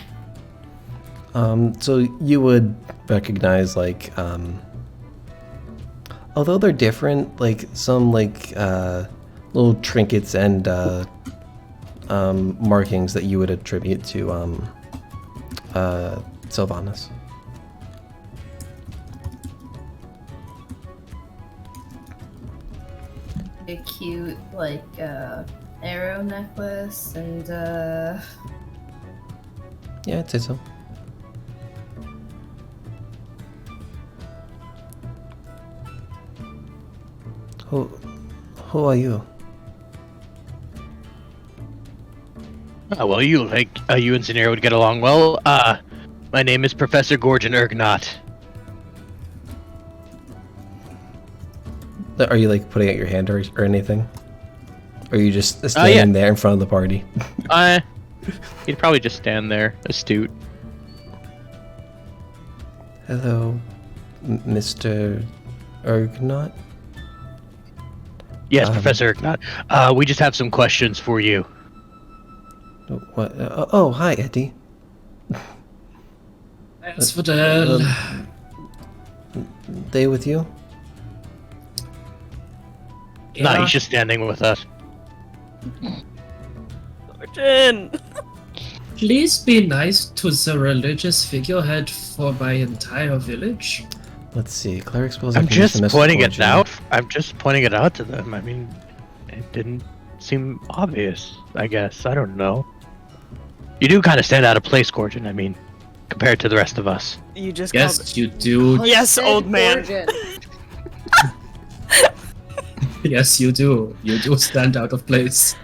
So you would recognize, like, although they're different, like some like little trinkets and markings that you would attribute to Sylvanas. A cute, like, arrow necklace and, Yeah, I'd say so. Who are you? Well, you like you and Zanir would get along well. My name is Professor Gorgon Ergnot. Are you like putting out your hand or anything? Or are you just standing there in front of the party? He'd probably just stand there, astute. Hello, Mr. Ergnot? Yes, Professor Ergnot. We just have some questions for you. What? Oh, hi, Eddie. Asphodel. They with you? Nah, he's just standing with us. Gorgon! Please be nice to the religious figurehead for my entire village. Let's see. Cleric spells. I'm just pointing it out. I'm just pointing it out to them. I mean, it didn't seem obvious. I guess I don't know. You do kind of stand out of place, Gorgon. I mean, compared to the rest of us. You just Yes, you do. Yes, old man. Gorgon. Yes, you do. You do stand out of place.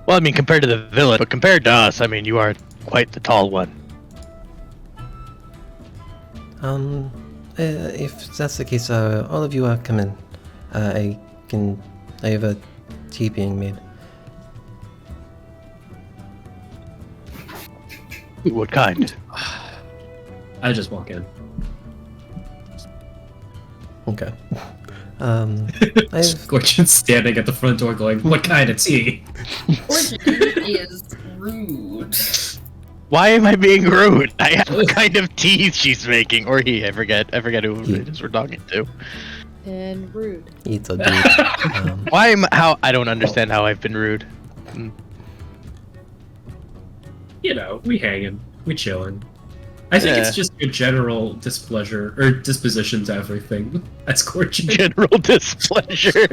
Well, I mean, compared to the village, but compared to us, I mean, you are quite the tall one. If that's the case, all of you come in. I have a tea being made. What kind? I just walk in. Okay. I've Gorgon's standing at the front door going, what kind of tea? Gorgon is rude. Why am I being rude? I have what kind of tea she's making, or he. I forget who it is we're talking to. And rude. eat a dude. I don't understand how I've been rude. You know, we hanging, we chilling. I think it's just your general displeasure or disposition to everything. That's Gorgon. General displeasure.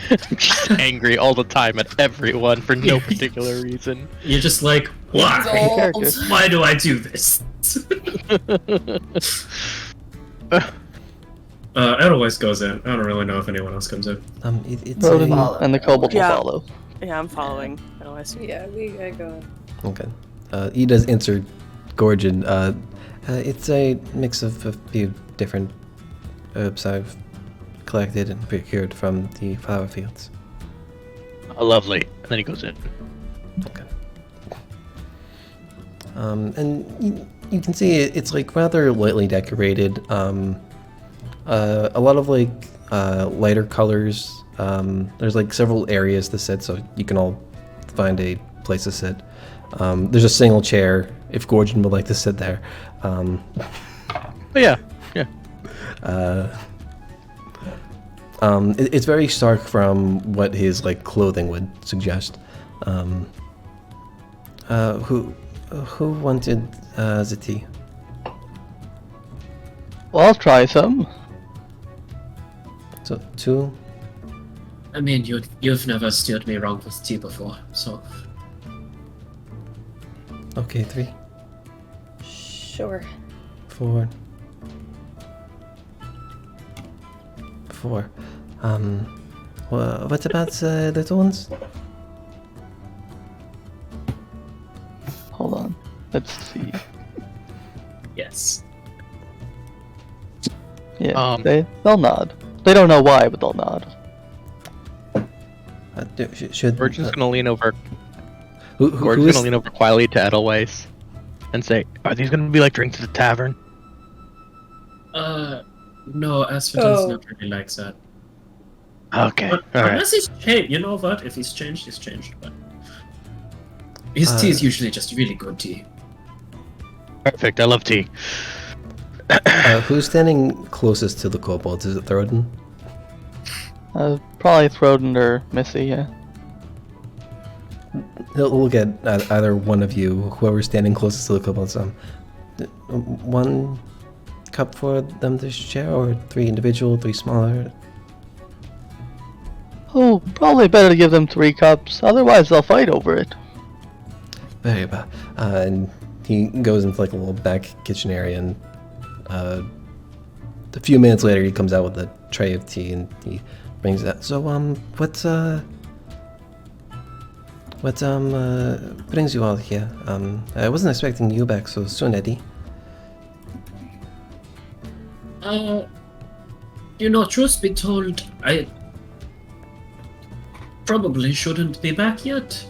I'm just angry all the time at everyone for no particular reason. You're just like, why? Old. Why do I do this? Edelweiss goes in. I don't really know if anyone else comes in. It's Rodin a... and the kobold Yeah. will follow. Yeah, I'm following. Otherwise, Yeah, I go. Okay. He does answer Gorgon. It's a mix of a few different herbs I've collected and procured from the flower fields. Oh, lovely. And then he goes in. Okay. And you can see it's like rather lightly decorated. A lot of like lighter colors. There's like several areas to sit, so you can all find a place to sit. There's a single chair if Gorgon would like to sit there. But yeah. It's very stark from what his like clothing would suggest. Who wanted the tea? Well, I'll try some. So two. I mean, you've never steered me wrong with tea before, so Okay, 3, Sure. 4. 4. What about the little ones? Hold on. Let's see. yes. Yeah, they'll nod. They don't know why, but they'll nod. Should Virgin's gonna lean over. who Gordon's is gonna lean over quietly to Edelweiss and say, "Are these gonna be like drinks at the tavern?" No, Asphodels Oh. not really likes that. Okay. But All right. unless he's changed, you know what? If he's changed, he's changed. But his tea is usually just really good tea. Perfect. I love tea. Who's standing closest to the kobolds? Is it Thorodin? Probably Throden or Missy, yeah. We'll get either one of you, whoever's standing closest to the kobolds. One cup for them to share, or 3 individual, 3 smaller. Oh, probably better to give them 3 cups, otherwise they'll fight over it. Very well. And he goes into like a little back kitchen area, and a few minutes later he comes out with a tray of tea and he brings that. So what brings you all here? I wasn't expecting you back so soon, Eddie. Truth be told, I probably shouldn't be back yet.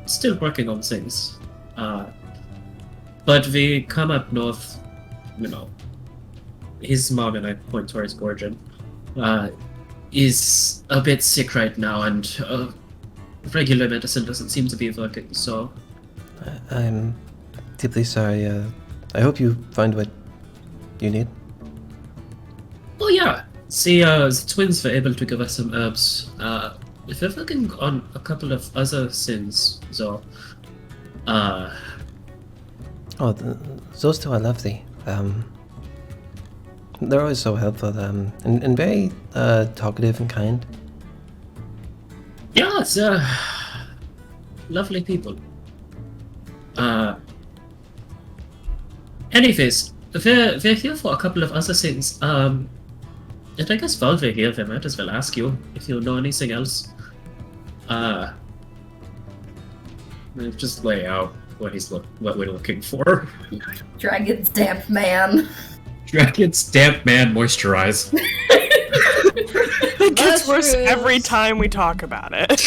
Still working on things. But we come up north, his mom, and I point towards Gorgon, is a bit sick right now, and regular medicine doesn't seem to be working, so... I'm deeply sorry. I hope you find what you need. Oh yeah, the twins were able to give us some herbs. If we're working on a couple of other sins, though, Those two are lovely. They're always so helpful, and very talkative and kind. yeah, it's lovely people. Anyways, we're here for a couple of other things. And I guess while we're here, we might as well ask you if you know anything else. Just lay out what we're looking for. Dragon's damp man. Dragon's damp man moisturize. It gets worse every Mushrooms. time we talk about it.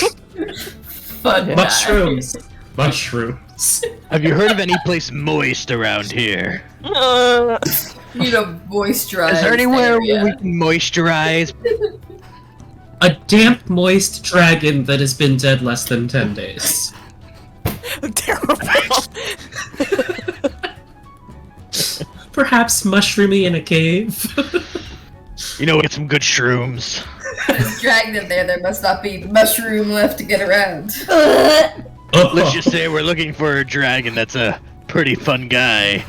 Fun Mushrooms. Mushrooms. Have you heard of any place moist around here? guys. You know, moisturize. Is there anywhere where area. we can moisturize? A damp, moist dragon that has been dead less than 10 days. Terrible. Perhaps mushroomy in a cave. Get some good shrooms. There's dragon in there. There must not be mushroom left to get around. Let's just say we're looking for a dragon that's a pretty fun guy.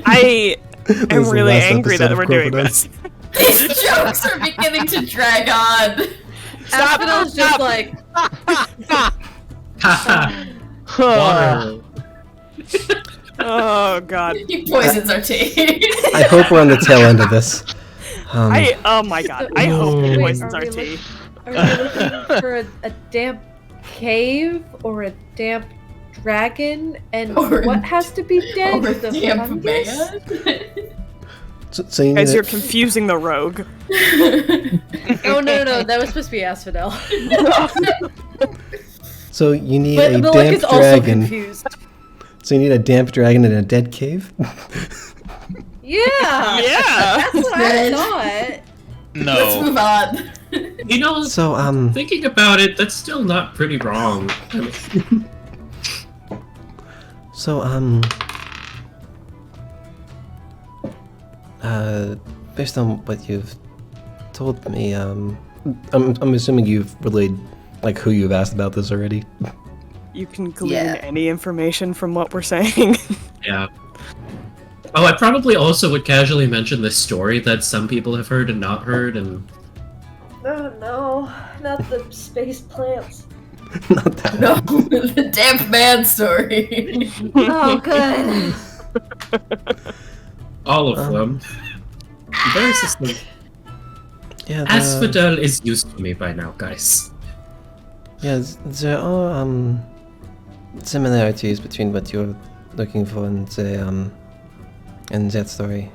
I This am is the really last angry episode that of we're doing Crobaton. this. These jokes are beginning to drag on. Stop! Asphodels just like, Haha. Uh, Water. Oh god. He poisons our tea. I hope we're on the tail end of this. Oh my god. I hope it Wait, poisons are our we tea. are we looking for a damp cave or a damp dragon? And Or- what has to be dead? Or The damp fungus? man. So you need Guys, a- you're confusing the rogue. Oh no, that was supposed to be Asphodel. So you need But a the luck damp is also dragon. confused. So you need a damp dragon in a dead cave? Yeah, Yeah. that's what I thought. Let's no. move on. So Thinking about it, that's still not pretty wrong. Based on what you've told me, I'm assuming you've relayed like who you've asked about this already. You can glean Yeah. any information from what we're saying. Yeah. Oh, I probably also would casually mention this story that some people have heard and not heard, and Oh no, not the space plants. Not that No, the damp man story. Oh good. all of them. Very system. Yeah, Asphodel is used to me by now, guys. yeah, there are similarities between what you're looking for and that story.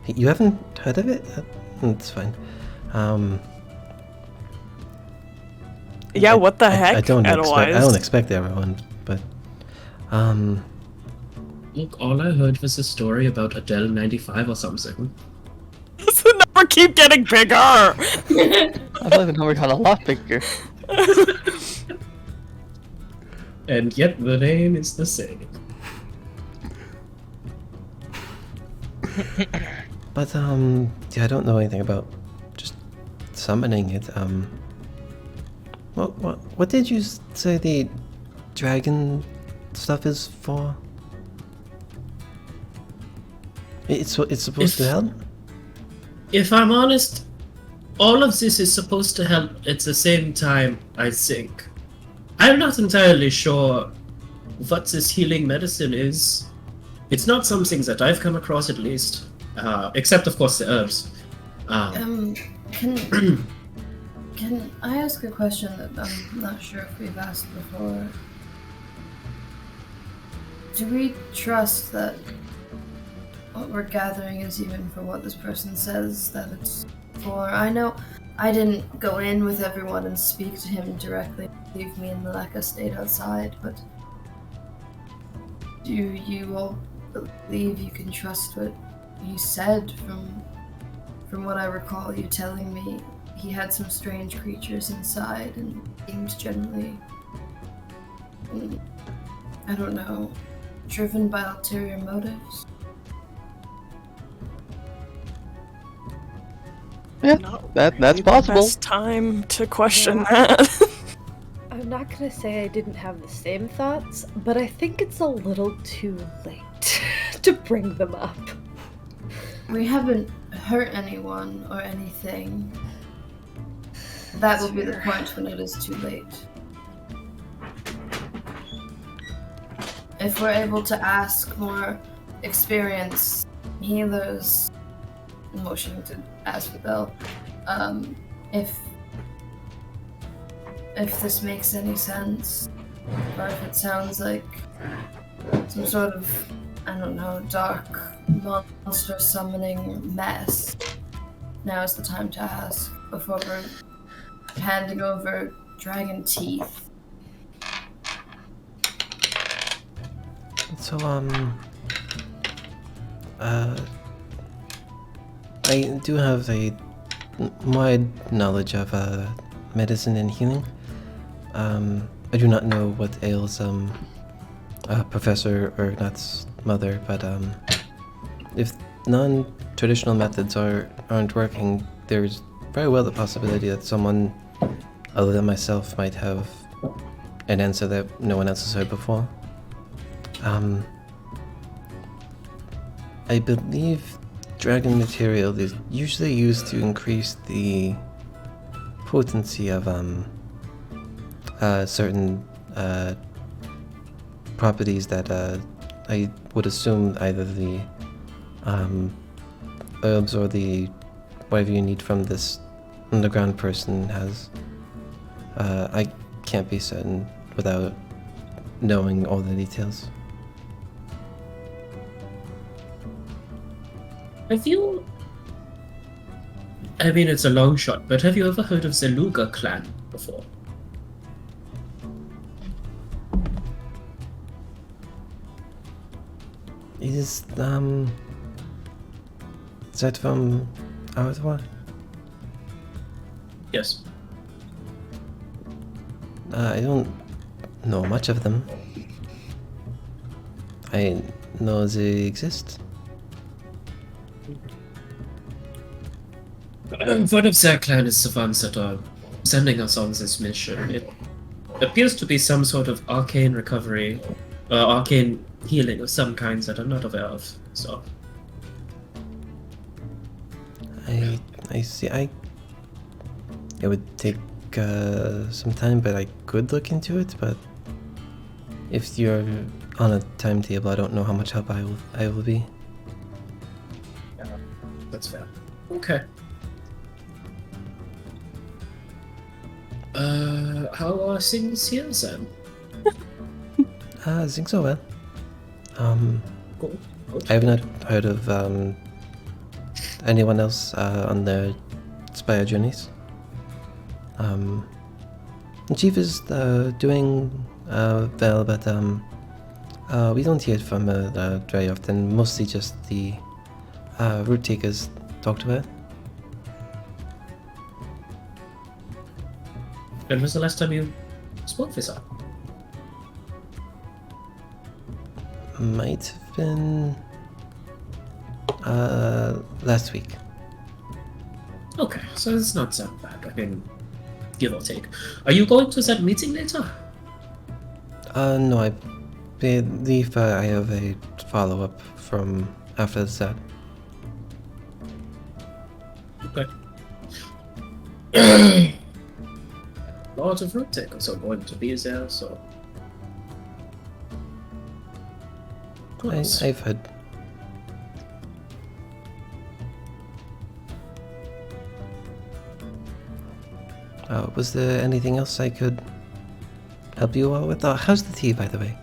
You haven't heard of it? That's fine. Yeah, what the heck? I don't Edelweiss? expect everyone, but Look, all I heard was a story about Adele 95 or something. Does the number keep getting bigger? I feel like the number got a lot bigger. And yet the name is the same. But yeah, I don't know anything about just summoning it. What did you say the dragon stuff is for? It's supposed to help? If I'm honest, all of this is supposed to help at the same time, I think. I'm not entirely sure what this healing medicine is. It's not something that I've come across, at least. Except, of course, the herbs. Can I ask a question that I'm not sure if we've asked before? Do we trust that what we're gathering is even for what this person says that it's for? I know I didn't go in with everyone and speak to him directly. Leave me and Maleka stayed outside, but do you all believe you can trust what he said? From what I recall you telling me, he had some strange creatures inside and seemed generally, I don't know, driven by ulterior motives. Yeah, Not that's really possible. The best time to question Yeah. that. I'm not gonna say I didn't have the same thoughts, but I think it's a little too late to bring them up. We haven't hurt anyone or anything. That will be the point when it is too late. If we're able to ask more experienced healers, motioning to Asphodel, if this makes any sense, or if it sounds like some sort of, I don't know, dark monster summoning mess, now is the time to ask before we're handing over dragon teeth. So I do have a wide knowledge of medicine and healing. I do not know what ails Professor Ernat's mother, but if non-traditional methods aren't working, there's very well the possibility that someone other than myself might have an answer that no one else has heard before. I believe dragon material is usually used to increase the potency of certain properties that I would assume either the herbs or the whatever you need from this underground person has. I can't be certain without knowing all the details. I mean, it's a long shot, but have you ever heard of the Luga clan before? Is that from Arthur? Yes. I don't know much of them. I know they exist. One of their clan is the ones that are sending us on this mission. It appears to be some sort of arcane recovery, arcane healing of some kinds that I'm not aware of. So I see. It would take some time, but I could look into it. But if you're on a timetable, I don't know how much help I will be. yeah, that's fair. Okay. How are things here then? I think so, well. Cool. I have not heard of anyone else on their spire journeys. The chief is doing well, but We don't hear from her very often. Mostly just the root takers talk to her. When was the last time you spoke with her? Might have been last week. Okay, so it's not so bad. I mean, give or take. Are you going to that meeting later? No, I believe I have a follow-up from after that. Okay. Lots of root takers are going to be there, so. Nice. I've heard. Was there anything else I could help you all with? How's the tea, by the way?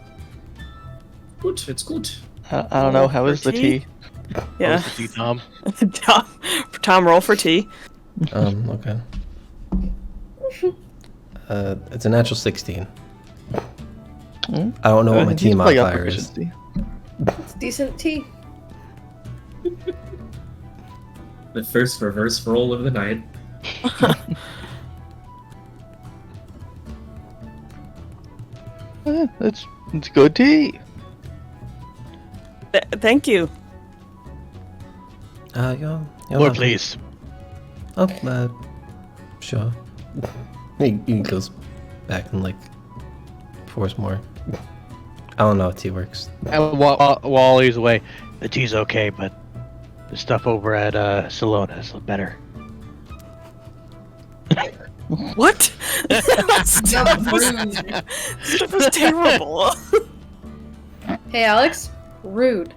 Good, it's good. I don't know. How is the tea? tea? Yeah. How's the tea, Tom? Tom, roll for tea. Okay. It's a natural 16. Hmm? I don't know what my He's tea probably got modifier is. proficiency. It's decent tea. The first reverse roll of the night. It's good tea. Thank you. You're More, welcome. please. Oh, sure. he goes back and pours more. I don't know how tea works. While he's away, the tea's okay, but the stuff over at Salona is better. What? Stuff was terrible. Hey, Alex. Rude.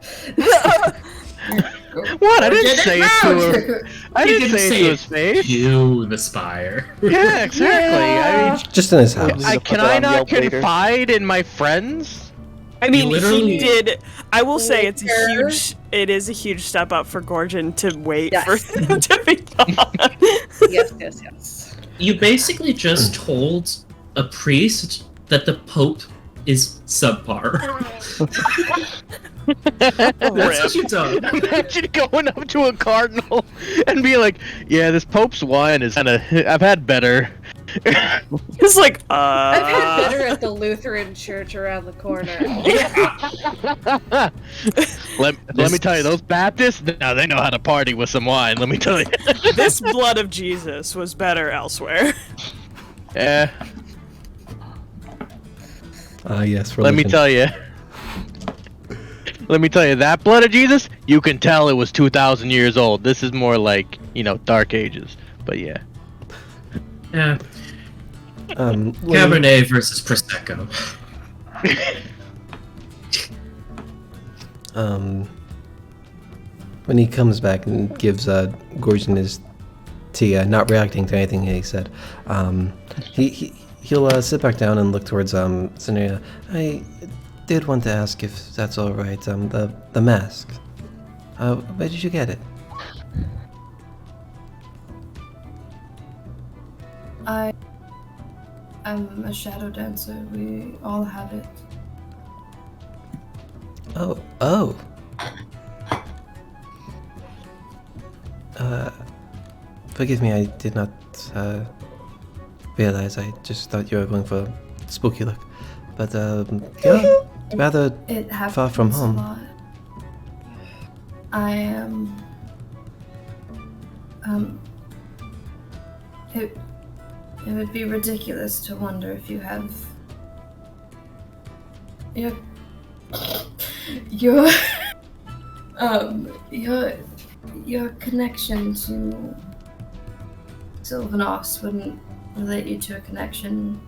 What? I didn't say it to her. I didn't say it to his face. You, the spire. Yeah, exactly. I mean, Just in his house. can I not confide in my friends? I mean, literally- he did. I will say it's Fair. it is a huge step up for Gorgon to wait Yes. for him to be gone. Yes. You basically just told a priest that the Pope is subpar. That's what you've done. Imagine going up to a cardinal and be like, "Yeah, this Pope's wine is kind of. I've had better." He's like, I've had better at the Lutheran church around the corner. Let me tell you, those Baptists, now they know how to party with some wine. Let me tell you. This blood of Jesus was better elsewhere. Yeah. Yes. Let me religion. tell you. Let me tell you, that blood of Jesus, you can tell it was 2,000 years old. This is more like, Dark Ages. But yeah. Yeah. When- Cabernet versus Prosecco. When he comes back and gives Gorgon his tea, not reacting to anything he said, he'll sit back down and look towards Scenario. I did want to ask if that's all right. The mask. Where did you get it? I'm a shadow dancer. We all have it. Oh. Forgive me, I did not realize. I just thought you were going for a spooky look. But you're rather It happens far from a home. lot. I am. It would be ridiculous to wonder if you have your your connection to Sylvanos wouldn't relate you to a connection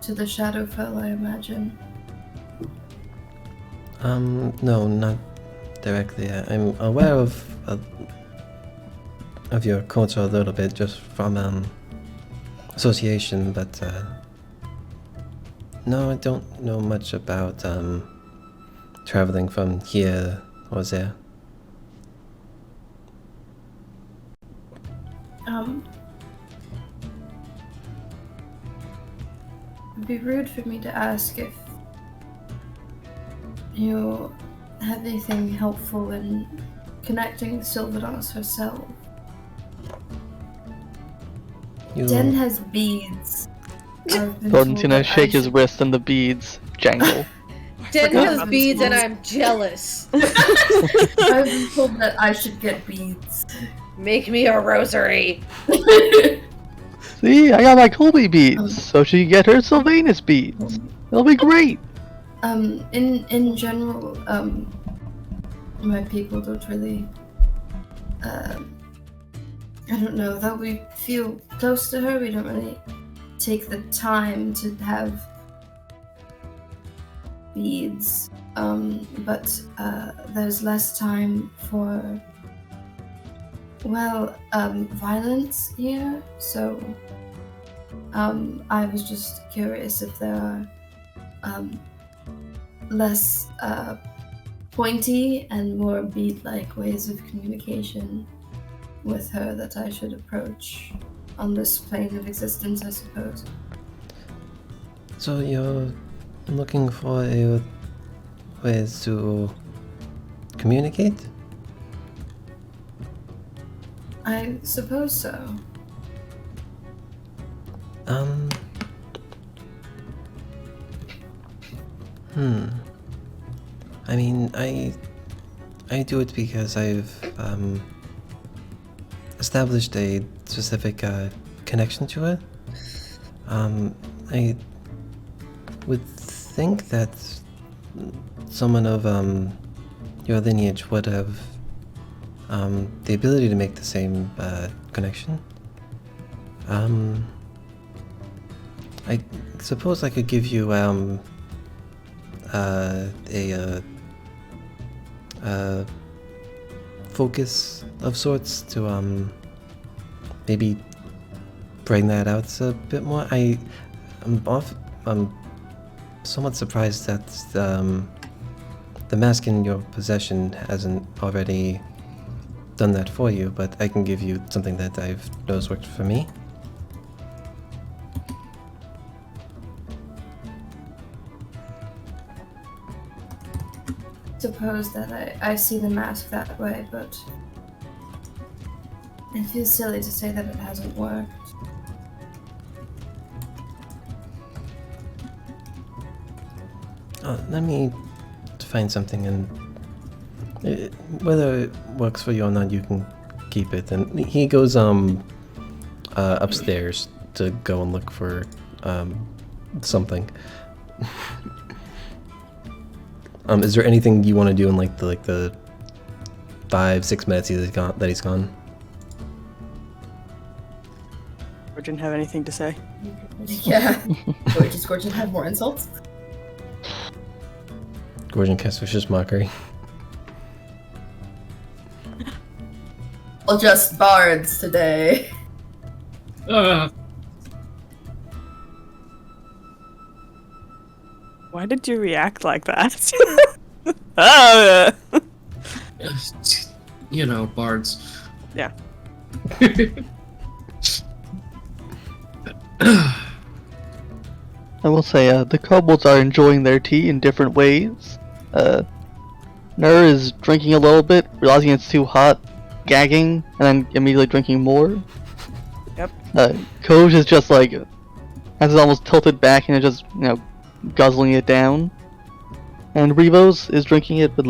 to the Shadowfell, I imagine. No, not directly. I'm aware of your culture a little bit, just from association, but no, I don't know much about traveling from here or there. It'd be rude for me to ask if have anything helpful in connecting Sylvanas herself? Den has beads. Thornton's gonna shake his wrist and the beads jangle. Den has beads and I'm jealous. I've been told that I should get beads. Make me a rosary. See, I got my Colby beads, so she can get her Sylvanus beads. It'll be great. In general, my people don't really, I don't know, though we feel close to her, we don't really take the time to have beads, but there's less time for, violence here, so I was just curious if there are less pointy and more bead-like ways of communication with her that I should approach on this plane of existence, I suppose. So you're looking for ways to communicate? I suppose so. I mean, I do it because I've established a specific connection to it. I would think that someone of your lineage would have the ability to make the same connection. I suppose I could give you a focus of sorts to maybe bring that out a bit more. I'm somewhat surprised that the mask in your possession hasn't already done that for you, but I can give you something that I've noticed worked for me. Suppose that I see the mask that way, but it feels silly to say that it hasn't worked. Let me find something, and whether it works for you or not, you can keep it. And he goes upstairs to go and look for something. Is there anything you want to do in like the 5-6 minutes that he's gone? Gorgon have anything to say? Yeah. Wait, does Gorgon have more insults? Gorgon casts Vicious Mockery. Well, just bards today. Why did you react like that? You know, bards. Yeah. I will say, the kobolds are enjoying their tea in different ways. Nur is drinking a little bit, realizing it's too hot, gagging, and then immediately drinking more. Yep. Koj is just like, has it almost tilted back and is just, guzzling it down. And Revos is drinking it with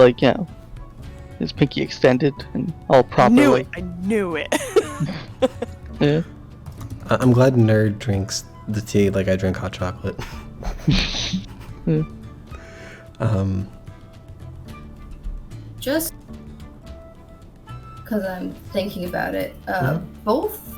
his pinky extended and all properly. I knew it. Yeah. I'm glad Nerd drinks the tea like I drink hot chocolate. Yeah. Just because I'm thinking about it, both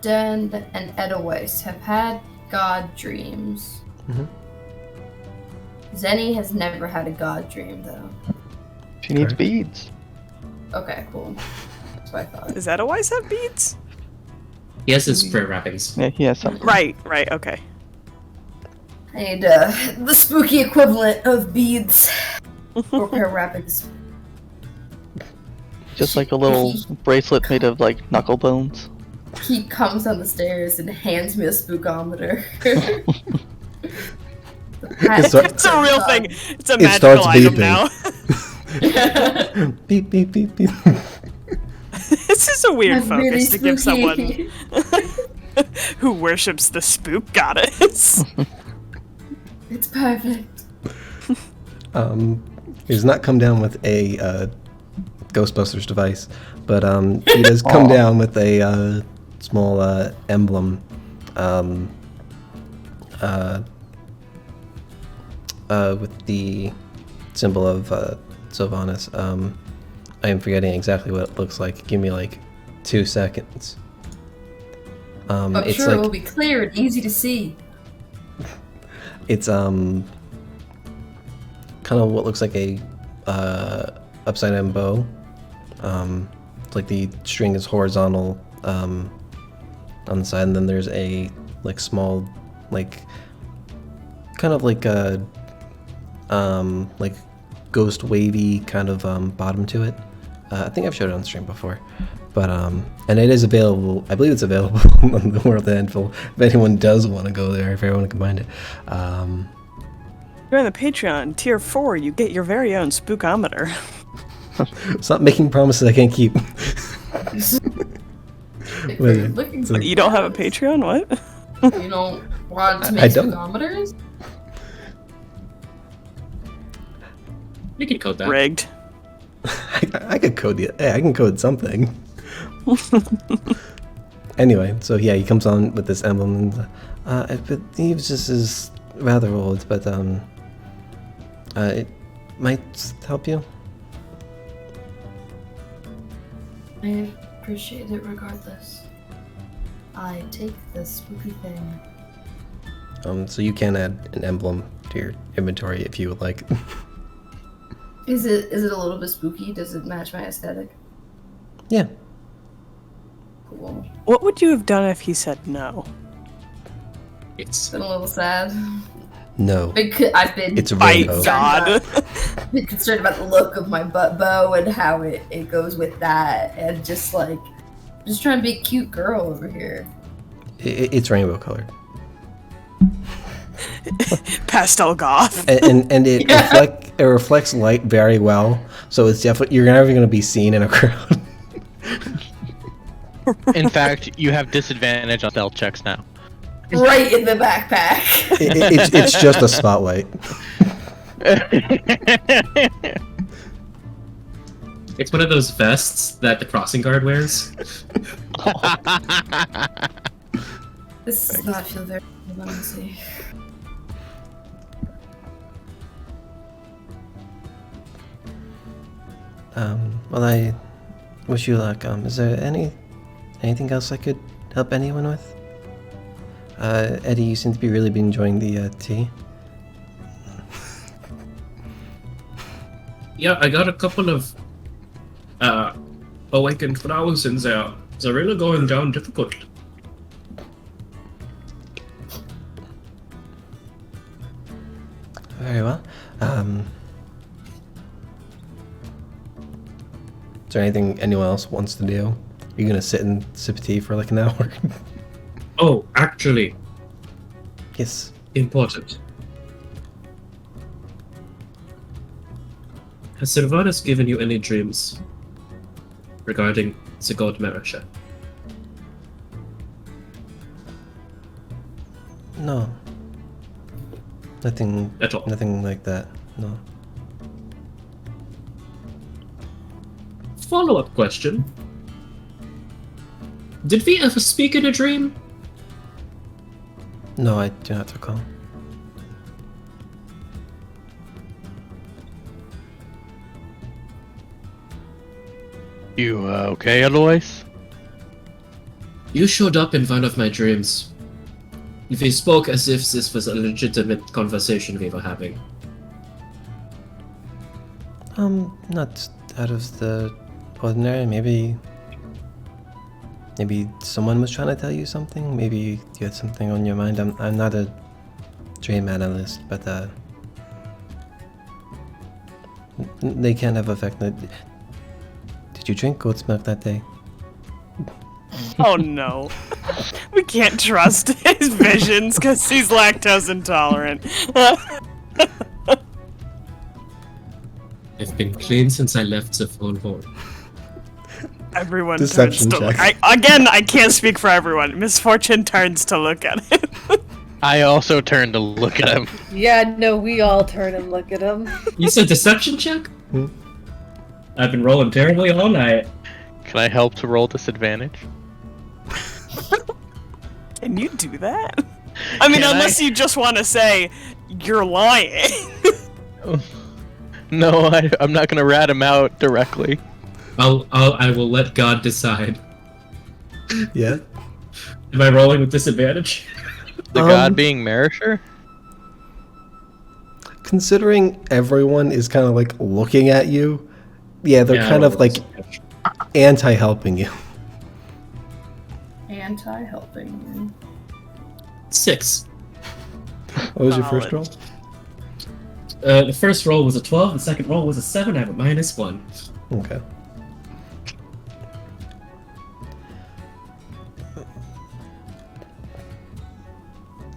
Den and Edelweiss have had god dreams. Mm-hmm. Zenny has never had a god dream, though. She needs Correct. beads. Okay, cool. That's what I thought. Does Edelweiss have beads? He has his prayer wrappings. Yeah, he has something. Right, okay. I need the spooky equivalent of beads or pair wrappings. Just like a little bracelet made of knuckle bones. he comes down the stairs and hands me a spookometer. It's It's a real thing. It's a It magical starts item beeping. now. Beep beep beep beep. This is a weird That's really focus to give someone spooky. who worships the spook goddess. It's perfect. He does not come down with a Ghostbusters device, but he does come down with a small emblem. With the symbol of Sylvanas. I am forgetting exactly what it looks like. Give me like 2 seconds. I'm it's sure like, it will be clear and easy to see. It's kind of what looks like a upside down bow. It's like the string is horizontal on the side, and then there's a like small, like kind of like a like ghost wavy kind of bottom to it. I think I've showed it on stream before, but and it is available. I believe it's available on the World Handful if anyone does want to go there. If everyone can find it. You're in the Patreon tier 4. You get your very own spookometer. Stop making promises I can't keep. If you're looking for You don't have a Patreon? What? you don't want to I make don't. spookometers? You can code that. Rigged. I could code the. Hey, I can code something. Anyway, so yeah, he comes on with this emblem, and I believe this is rather old, but it might help you. I appreciate it regardless. I take the spooky thing. So you can add an emblem to your inventory if you would like. Is it a little bit spooky? Does it match my aesthetic? Yeah. Cool. What would you have done if he said no? It's Been a little sad. No. I've been It's a My rainbow. God. been concerned about the look of my butt bow and how it goes with that, and just trying to be a cute girl over here. It's rainbow colored, Pastel goth. and it it reflects light very well. So it's definitely you're never going to be seen in a crowd. In fact, you have disadvantage on stealth checks now. Right in the backpack. It's just a spotlight. It's one of those vests that the crossing guard wears. This does not feel very good, let me see. Well, I wish you luck. Is there anything else I could help anyone with? Eddie, you seem to be really be enjoying the tea. Yeah, I got a couple of awakened flowers in there. They're really going down difficult. Very well. Is there anything anyone else wants to do? You're gonna sit and sip tea for like an hour? Oh, actually, Yes. important. Has Sylvanas given you any dreams regarding the god Marisha? No. Nothing. At all? Nothing like that. No. Follow-up question. Did we ever speak in a dream? No, I do not recall. You okay, Eloise? You showed up in one of my dreams. We spoke as if this was a legitimate conversation we were having. Not out of the ordinary. Maybe someone was trying to tell you something. Maybe you had something on your mind. I'm not a dream analyst, but they can have effect. Did you drink goat's milk that day? Oh no. We can't trust his visions because he's lactose intolerant. I've been clean since I left the Fullhorn. Everyone Deception turns to check. look. I can't speak for everyone. Misfortune turns to look at him. I also turned to look at him. Yeah, no, we all turn and look at him. You said deception check? Hmm? I've been rolling terribly all night. Can I help to roll disadvantage? Can you do that? I mean, Can unless you just want to say you're lying. No, I'm not gonna rat him out directly. I will let God decide. Yeah. Am I rolling with disadvantage? The god being Marisher? Considering everyone is kind of like looking at you, yeah, they're Yeah, kind of roll like disadvantage. anti-helping you. Anti-helping. 6. What was your first roll? The first roll was a 12, the second roll was a 7, I have a -1. Okay.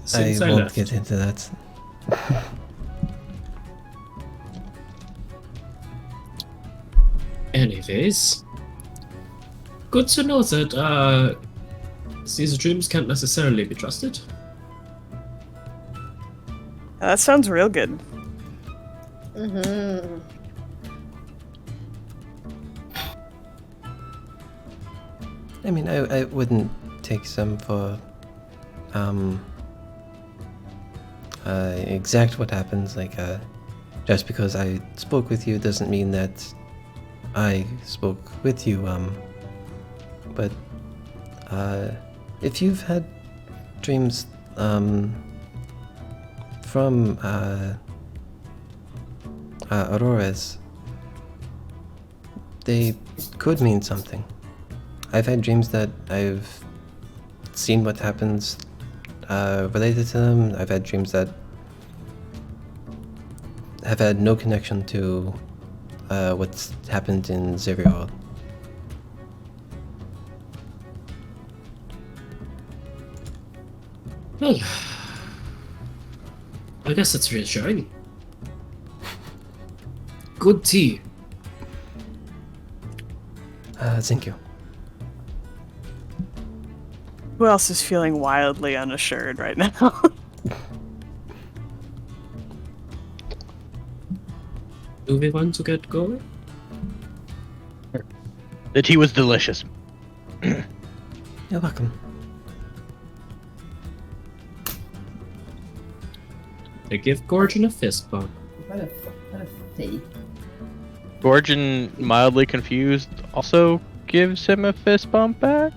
Since I I won't left. get into that. Anyways, good to know that these dreams can't necessarily be trusted. That sounds real good. Mm-hmm. I mean, I wouldn't take some for exact what happens. Like, just because I spoke with you doesn't mean that I spoke with you. But if you've had dreams from Aurora's, they could mean something. I've had dreams that I've seen what happens related to them. I've had dreams that have had no connection to what's happened in Zerial. Well, I guess that's reassuring. Good tea. Thank you. Who else is feeling wildly unassured right now? Do we want to get going? The tea was delicious. You're welcome. I give Gorgon a fist bump. What a fake. Gorgon, mildly confused, also gives him a fist bump back.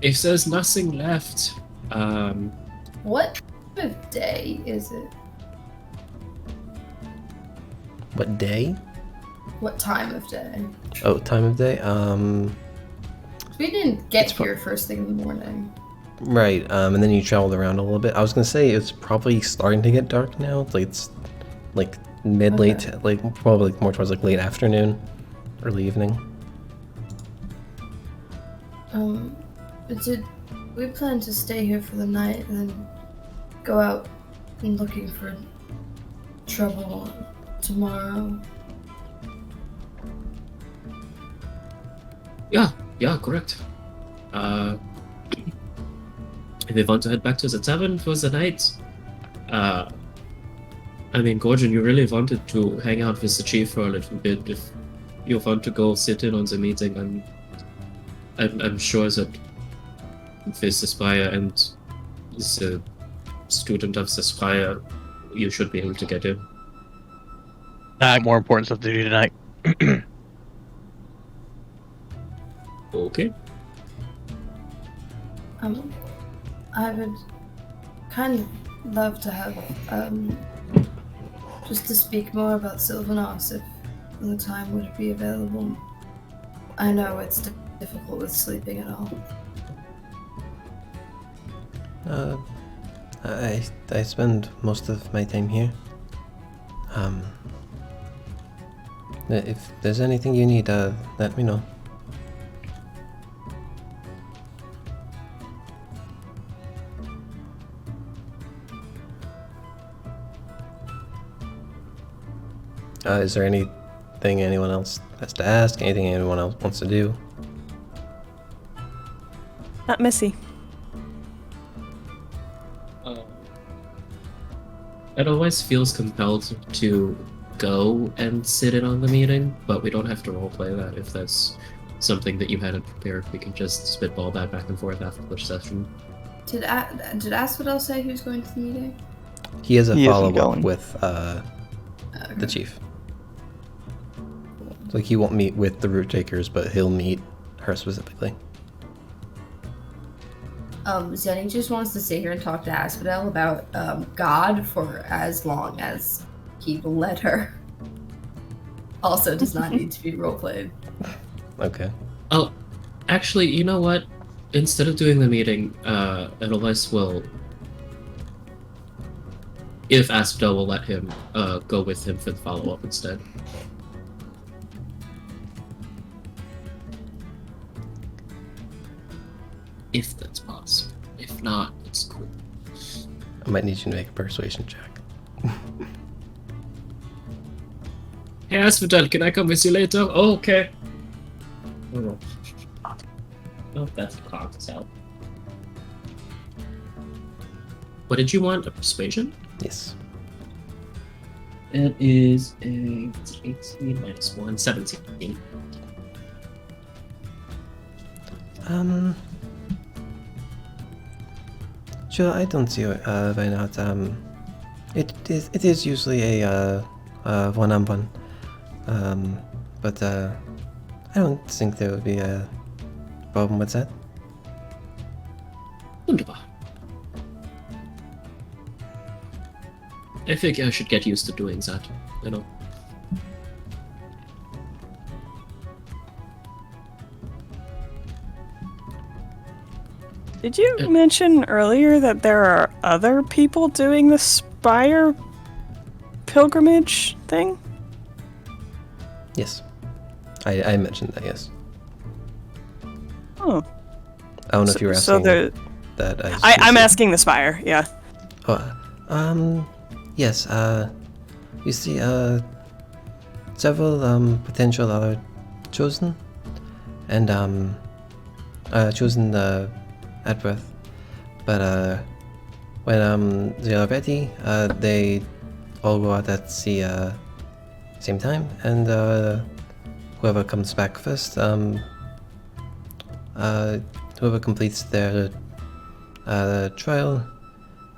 If there's nothing left, What time of day is it? What day? What time of day? Oh, time of day? We didn't get It's pro- here first thing in the morning. Right, and then you traveled around a little bit. I was gonna say it's probably starting to get dark now. It's like mid-late, Okay. like probably more towards like late afternoon, early evening. But did we plan to stay here for the night and then go out and looking for trouble tomorrow? Yeah, correct. If we want to head back to the tavern for the night, I mean, Gorgon, you really wanted to hang out with the chief for a little bit. If you want to go sit in on the meeting, I'm sure that with the Spire and the student of the Spire, you should be able to get in. I have more important stuff to do tonight. Okay. I would kind of love to have, just to speak more about Sylvanas if the time would be available. I know it's difficult with sleeping at all. I spend most of my time here. If there's anything you need, let me know. Is there anything anyone else has to ask? Anything anyone else wants to do? Not Missy. Edelweiss feels compelled to go and sit in on the meeting, but we don't have to roleplay that. If that's something that you hadn't prepared, we can just spitball that back and forth after the session. Did Asphodel say he was going to the meeting? He has a He isn't follow-up going. with the chief. Like, he won't meet with the root takers, but he'll meet her specifically. Zenny just wants to sit here and talk to Asphodel about God for as long as he will let her. Also does not need to be roleplayed. Okay. Oh, actually, you know what? Instead of doing the meeting, Edelweiss will, if Asphodel will let him, go with him for the follow-up instead. If that's possible. If not, it's cool. I might need you to make a persuasion check. Hey Asphodel, can I come with you later? Oh, okay. Oh, that's a cocked out. What did you want? A persuasion? Yes. It is a 18 minus 1, 17. Sure, I don't see why not. It is usually a one-on-one. But I don't think there would be a problem with that. Wunderbar. I think I should get used to doing that, you know. Did you mention earlier that there are other people doing the Spire pilgrimage thing? Yes. I mentioned that, yes. Oh. I don't know if you were asking that. I'm asking the Spire, yeah. Oh, yes, you see, several, potential are chosen, and, chosen, at birth. But, when, they are ready, they all go out at the, same time, and, whoever comes back first, whoever completes their, trial,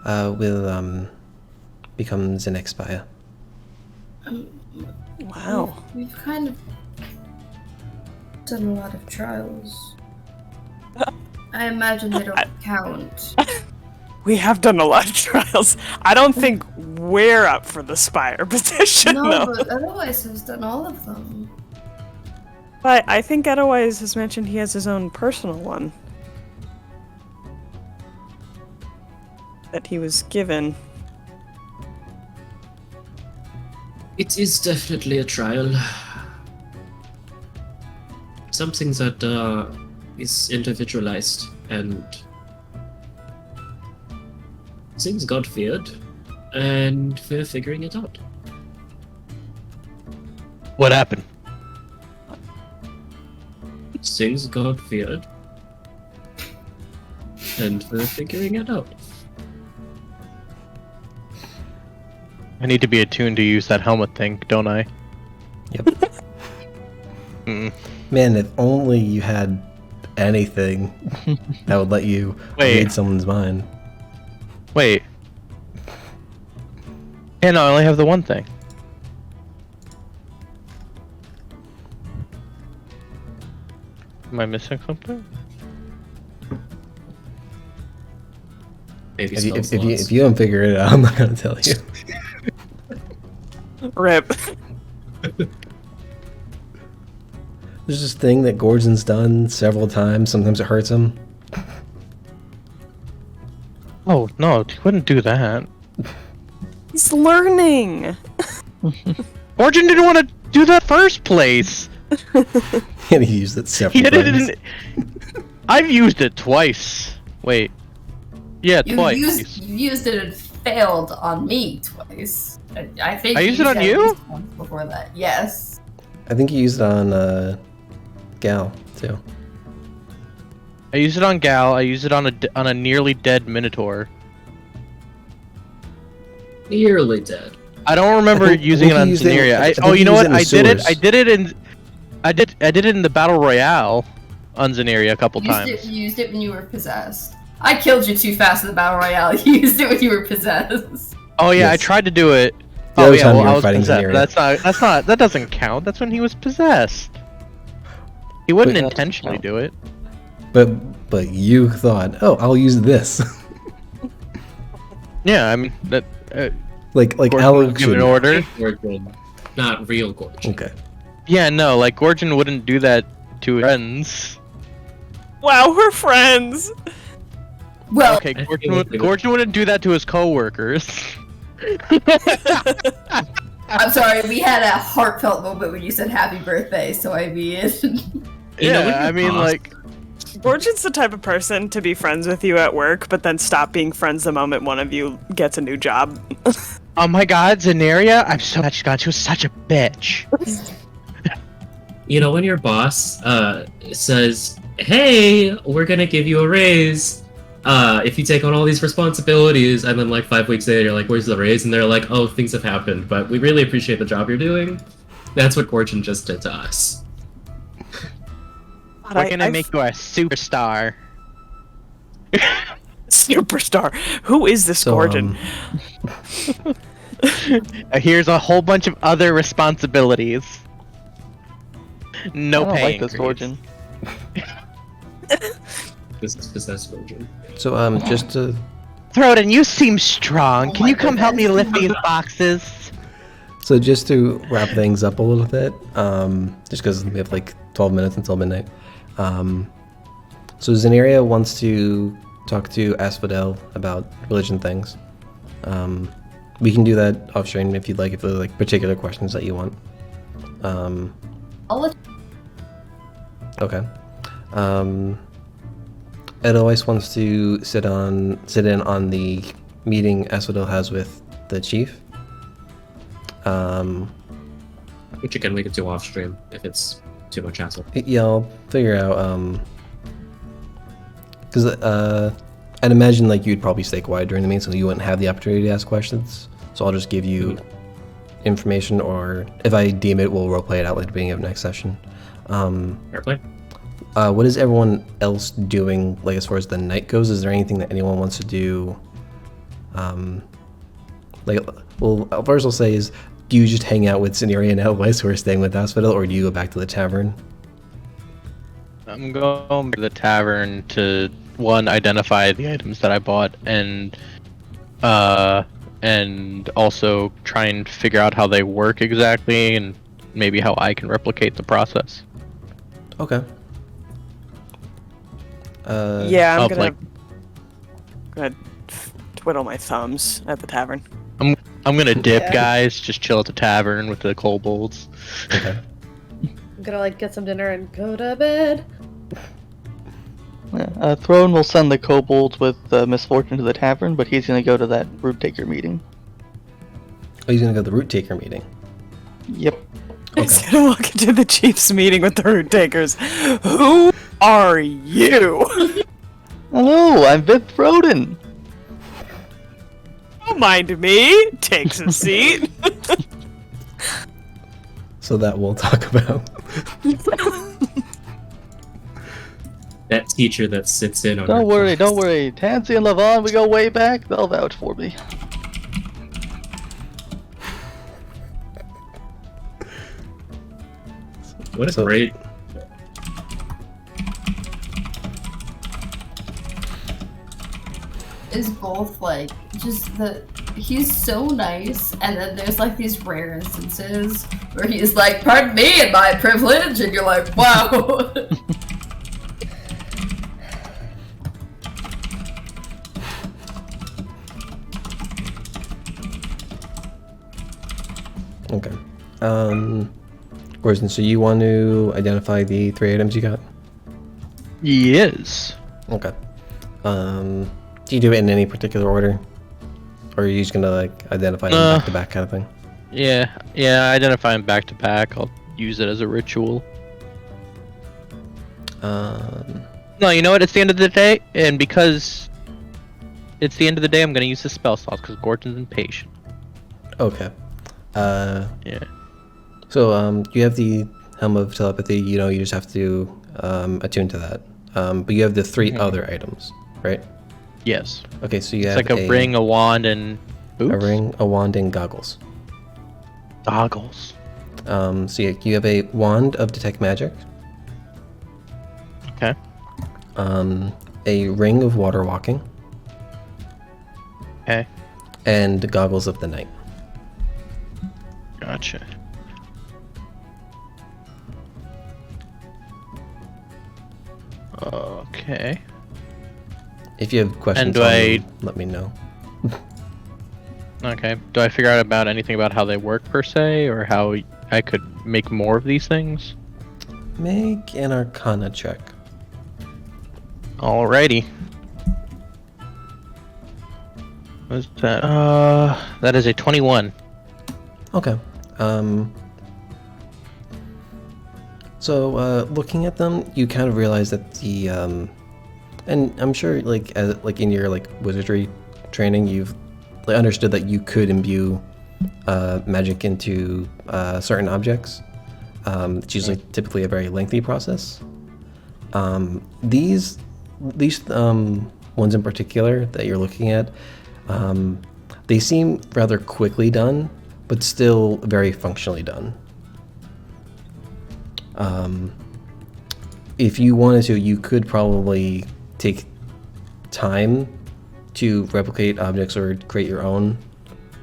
will, become the next buyer. Wow. We've kind of done a lot of trials. I imagine they don't count. We have done a lot of trials. I don't think we're up for the Spire position, No, though. but Edelweiss has done all of them. But I think Edelweiss has mentioned he has his own personal one that he was given. It is definitely a trial. Something that is individualized and seems God-feared, and we're figuring it out. What happened? Things God-feared, and we're figuring it out. I need to be attuned to use that helmet thing, don't I? Yep. Mm. Man, if only you had anything that would let you read someone's mind. Wait. Yeah, no, I only have the one thing. Am I missing something? Maybe If you don't figure it out, I'm not gonna tell you. Rip. There's this thing that Gordon's done several times. Sometimes it hurts him. Oh no, he wouldn't do that. He's learning. Origin didn't want to do that first place. And he used it He several did it times. I've used it twice. Wait. Yeah, twice. You used it and failed on me twice. I think I used it on at you? least once before that. Yes. I think you used it on Gal too. I used it on Gal. I used it on a nearly dead Minotaur. Nearly dead. I don't remember I think using it on you used it in- Scenaria. I think Oh, you you know used what? it in the I did it. I did it in the Battle Royale on Zeneria a couple times. You used it when you were possessed. I killed you too fast in the battle royale. You used it when you were possessed. Oh yeah, I Yes. tried to do it. The Oh other yeah, time well, you I were was fighting possessed. Zeneria. That doesn't count. That's when he was possessed. He wouldn't Wait, that doesn't intentionally count. do it. But you thought, oh, I'll use this. Yeah, I mean that. like Gorgon Alex would give an should. order. Gorgon, not real Gorgon. Okay. Yeah, no, like Gorgon wouldn't do that to his friends. Wow, we're friends. Well, Okay, I Gorgon, feel like they would- Gorgon wouldn't do that to his coworkers. I'm sorry, we had a heartfelt moment when you said happy birthday, so I mean... You know, when Yeah, I you're mean, boss- like, Gorgon's the type of person to be friends with you at work, but then stop being friends the moment one of you gets a new job. oh my God, Zeneria, I'm so glad she got. She was such a bitch. You know, when your boss says, "Hey, we're gonna give you a raise if you take on all these responsibilities," and then like 5 weeks later, you're like, "Where's the raise?" And they're like, "Oh, things have happened, but we really appreciate the job you're doing." That's what Gorgon just did to us. God, We're gonna make you a superstar. superstar. Who is this So, Gorgon? Here's a whole bunch of other responsibilities. No I don't pay like this increase. Gorgon. This is possessed Gorgon. So just to Throden, you seem strong. Oh Can my you come help me goodness. lift these boxes? just to wrap things up a little bit, just because we have like 12 minutes until midnight. So Zeneria wants to talk to Asphodel about religion things. We can do that off stream if you'd like, if there are like particular questions that you want. I'll let Okay. Edelweiss wants to sit in on the meeting Asphodel has with the chief. Which again, we could do off stream if it's too much hassle. Yeah, I'll figure out, because I'd imagine like you'd probably stay quiet during the meeting, so you wouldn't have the opportunity to ask questions. So I'll just give you information, or if I deem it, we'll roleplay it out like the beginning of next session. Fair play. What is everyone else doing, like as far as the night goes? Is there anything that anyone wants to do? First I'll say is, do you just hang out with Zeneria and Edelweiss who are staying with Asphodel, or do you go back to the tavern? I'm going to the tavern to identify the items that I bought, and also try and figure out how they work exactly, and maybe how I can replicate the process. Okay. Yeah, I'm I'll, gonna, like- gonna twiddle my thumbs at the tavern. I'm gonna dip, Yeah. guys. Just chill at the tavern with the kobolds. Okay. I'm gonna like get some dinner and go to bed. Yeah, Throne will send the kobolds with Misfortune to the tavern, but he's gonna go to that root taker meeting. Oh, he's gonna go to the root taker meeting. Yep. He's Okay. gonna walk into the chief's meeting with the root takers. Who are you? Hello, I'm Vith Throden. Don't mind me. Takes a seat. So that we'll talk about. That teacher that sits in on Don't her worry, class. don't worry. Tansy and Levon, we go way back. They'll vouch for me. What a So- great. is both like just he's so nice, and then there's like these rare instances where he's like, "Pardon me and my privilege," and you're like, "Wow." Okay. Gorson, so you want to identify the 3 items you got? Yes. Okay. Do you do it in any particular order? Or are you just gonna like identify them back to back kind of thing? Yeah, identify them back to back. I'll use it as a ritual. No, you know what? It's the end of the day, and because it's the end of the day, I'm gonna use the spell slots because Gordon's impatient. Okay. Yeah. So you have the Helm of Telepathy. You know, you just have to attune to that. But you have the 3 other items, right? Yes. Okay, so you It's have like a ring, a wand, and boots? a ring, a wand, and goggles. Goggles. So you have a wand of detect magic. Okay. A ring of water walking, Okay. and goggles of the night. Gotcha. Okay. If you have questions, And do I- let me know. Okay. Do I figure out about anything about how they work per se, or how I could make more of these things? Make an Arcana check. Alrighty. What's that? That is a 21. Okay. So looking at them, you kind of realize that the and I'm sure like in your like wizardry training, you've like, understood that you could imbue magic into certain objects. It's usually typically a very lengthy process. These ones in particular that you're looking at, they seem rather quickly done, but still very functionally done. If you wanted to, you could probably take time to replicate objects or create your own,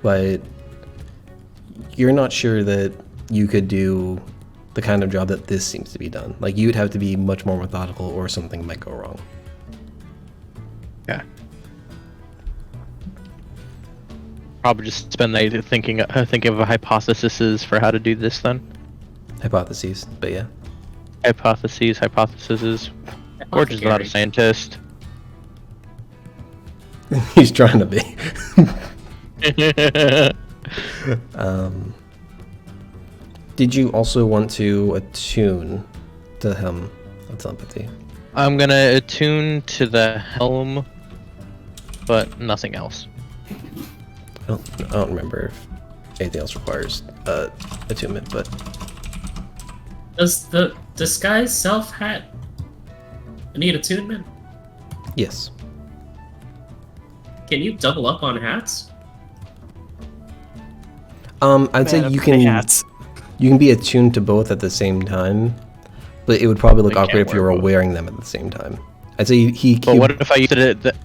but you're not sure that you could do the kind of job that this seems to be done. Like, you'd have to be much more methodical or something might go wrong. Yeah. Probably just spend the day thinking of hypotheses for how to do this then. Hypotheses, but yeah. Hypotheses. Gorgeous is not a scientist. He's trying to be. Did you also want to attune to the Helm of Telepathy? I'm gonna attune to the helm, but nothing else. I don't remember if anything else requires attunement, but Does the disguise self hat need attunement? yes. Can you double up on hats? I'd say you can be attuned to both at the same time, but it would probably look I awkward can't if you were wear both. wearing them at the same time. I'd say he But what if I used it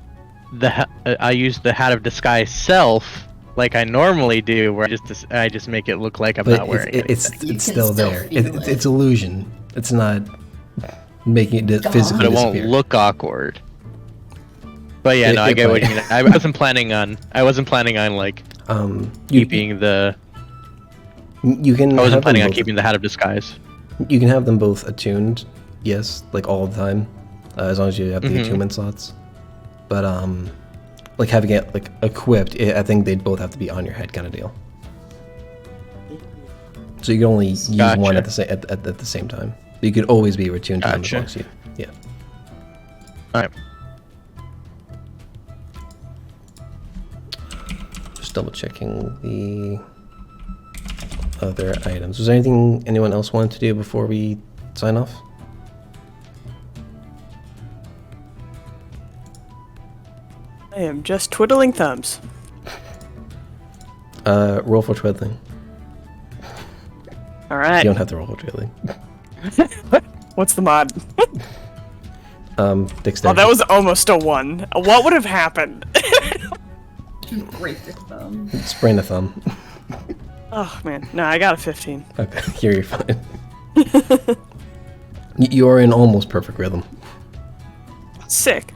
I use the hat of disguise self like I normally do, where I just make it look like I'm but not wearing it. it's You can still still there. feel it. It's illusion. It's not making it physically But it won't disappear. look awkward. But yeah, no, I It get what might. you mean. I wasn't planning on like You keeping the. can. I wasn't have them planning on both- keeping the hat of disguise. You can have them both attuned, yes, like all the time, as long as you have the attunement slots. But like having it like equipped, I think they'd both have to be on your head, kind of deal. So you can only use one at the same time. You could always be attuned to them as long as you. Yeah. All right. Just double checking the other items. Was there anything anyone else wanted to do before we sign off? I am just twiddling thumbs. Roll for twiddling. All right. You don't have to roll for twiddling. What's the mod? Dexterity. Oh, that was almost a 1. What would have happened? Great big thumb. Sprain a thumb. Oh man, no, I got a 15. Okay, here you're fine. You're in almost perfect rhythm. Sick.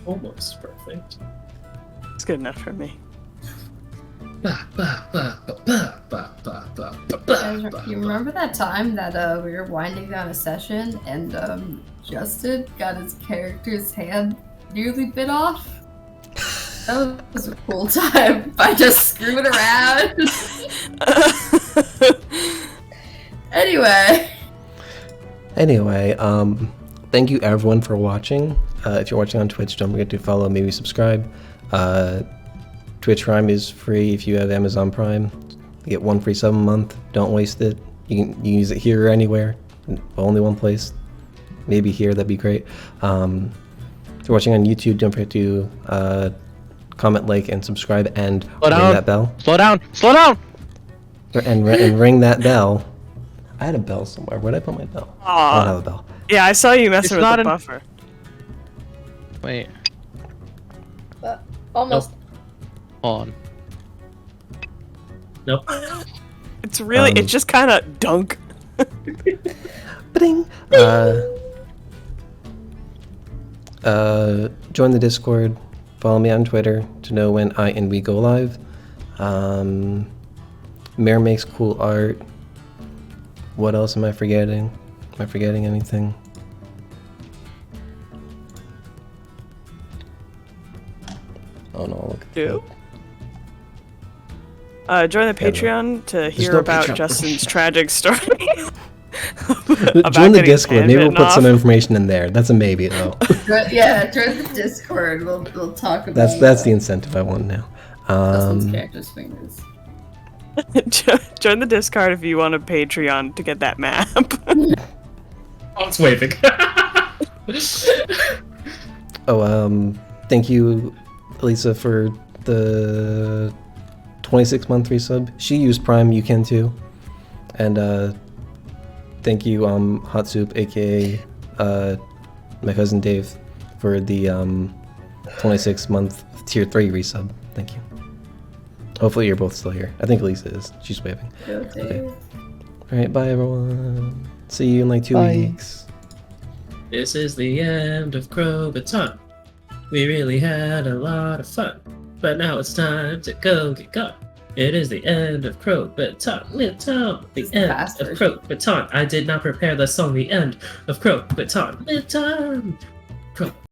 Almost perfect. It's good enough for me. You remember that time that we were winding down a session and Justin got his character's hand nearly bit off? That was a cool time by just screwing around. Anyway, thank you everyone for watching. If you're watching on Twitch, don't forget to follow, maybe subscribe. Twitch Prime is free if you have Amazon Prime. You get 1 free sub a month. Don't waste it. You can use it here or anywhere. Only one place. Maybe here, that'd be great. If you're watching on YouTube, don't forget to comment, like, and subscribe, and ring that bell. Slow down! Slow down! And ring that bell. I had a bell somewhere. Where'd I put my bell? I don't have a bell. Yeah, I saw you messing It's with not the an- buffer. Wait, Almost. hold on. Nope. It's really, it's just kind of dunk. Ba-ding. Join the Discord. Follow me on Twitter to know when I and we go live. Mare makes cool art. What else am I forgetting? Am I forgetting anything? Oh no, look at Do? that. Join the Patreon to hear no about Patreon. Justin's tragic story. Join the getting Discord. Maybe we'll handwritten put some off. information in there. That's a maybe though. but yeah, join the Discord. We'll talk about that's the incentive I want now. Justin's character's fingers. Join the Discord if you want a Patreon to get that map. Oh, it's waving. Thank you, Elisa, for the 26-month resub. She used Prime, you can too. And thank you, Hot Soup, aka my cousin Dave, for the 26-month tier 3 resub. Thank you. Hopefully you're both still here. I think Elisa is. She's waving. Okay. Alright, bye everyone. See you in like 2 Bye. weeks. This is the end of Crobaton. We really had a lot of fun, but now it's time to go get gone. It is the end of Crobaton. Little Tom, the It's the end fast of version. Crobaton. I did not prepare the song, the end of Crobaton. Little Tom.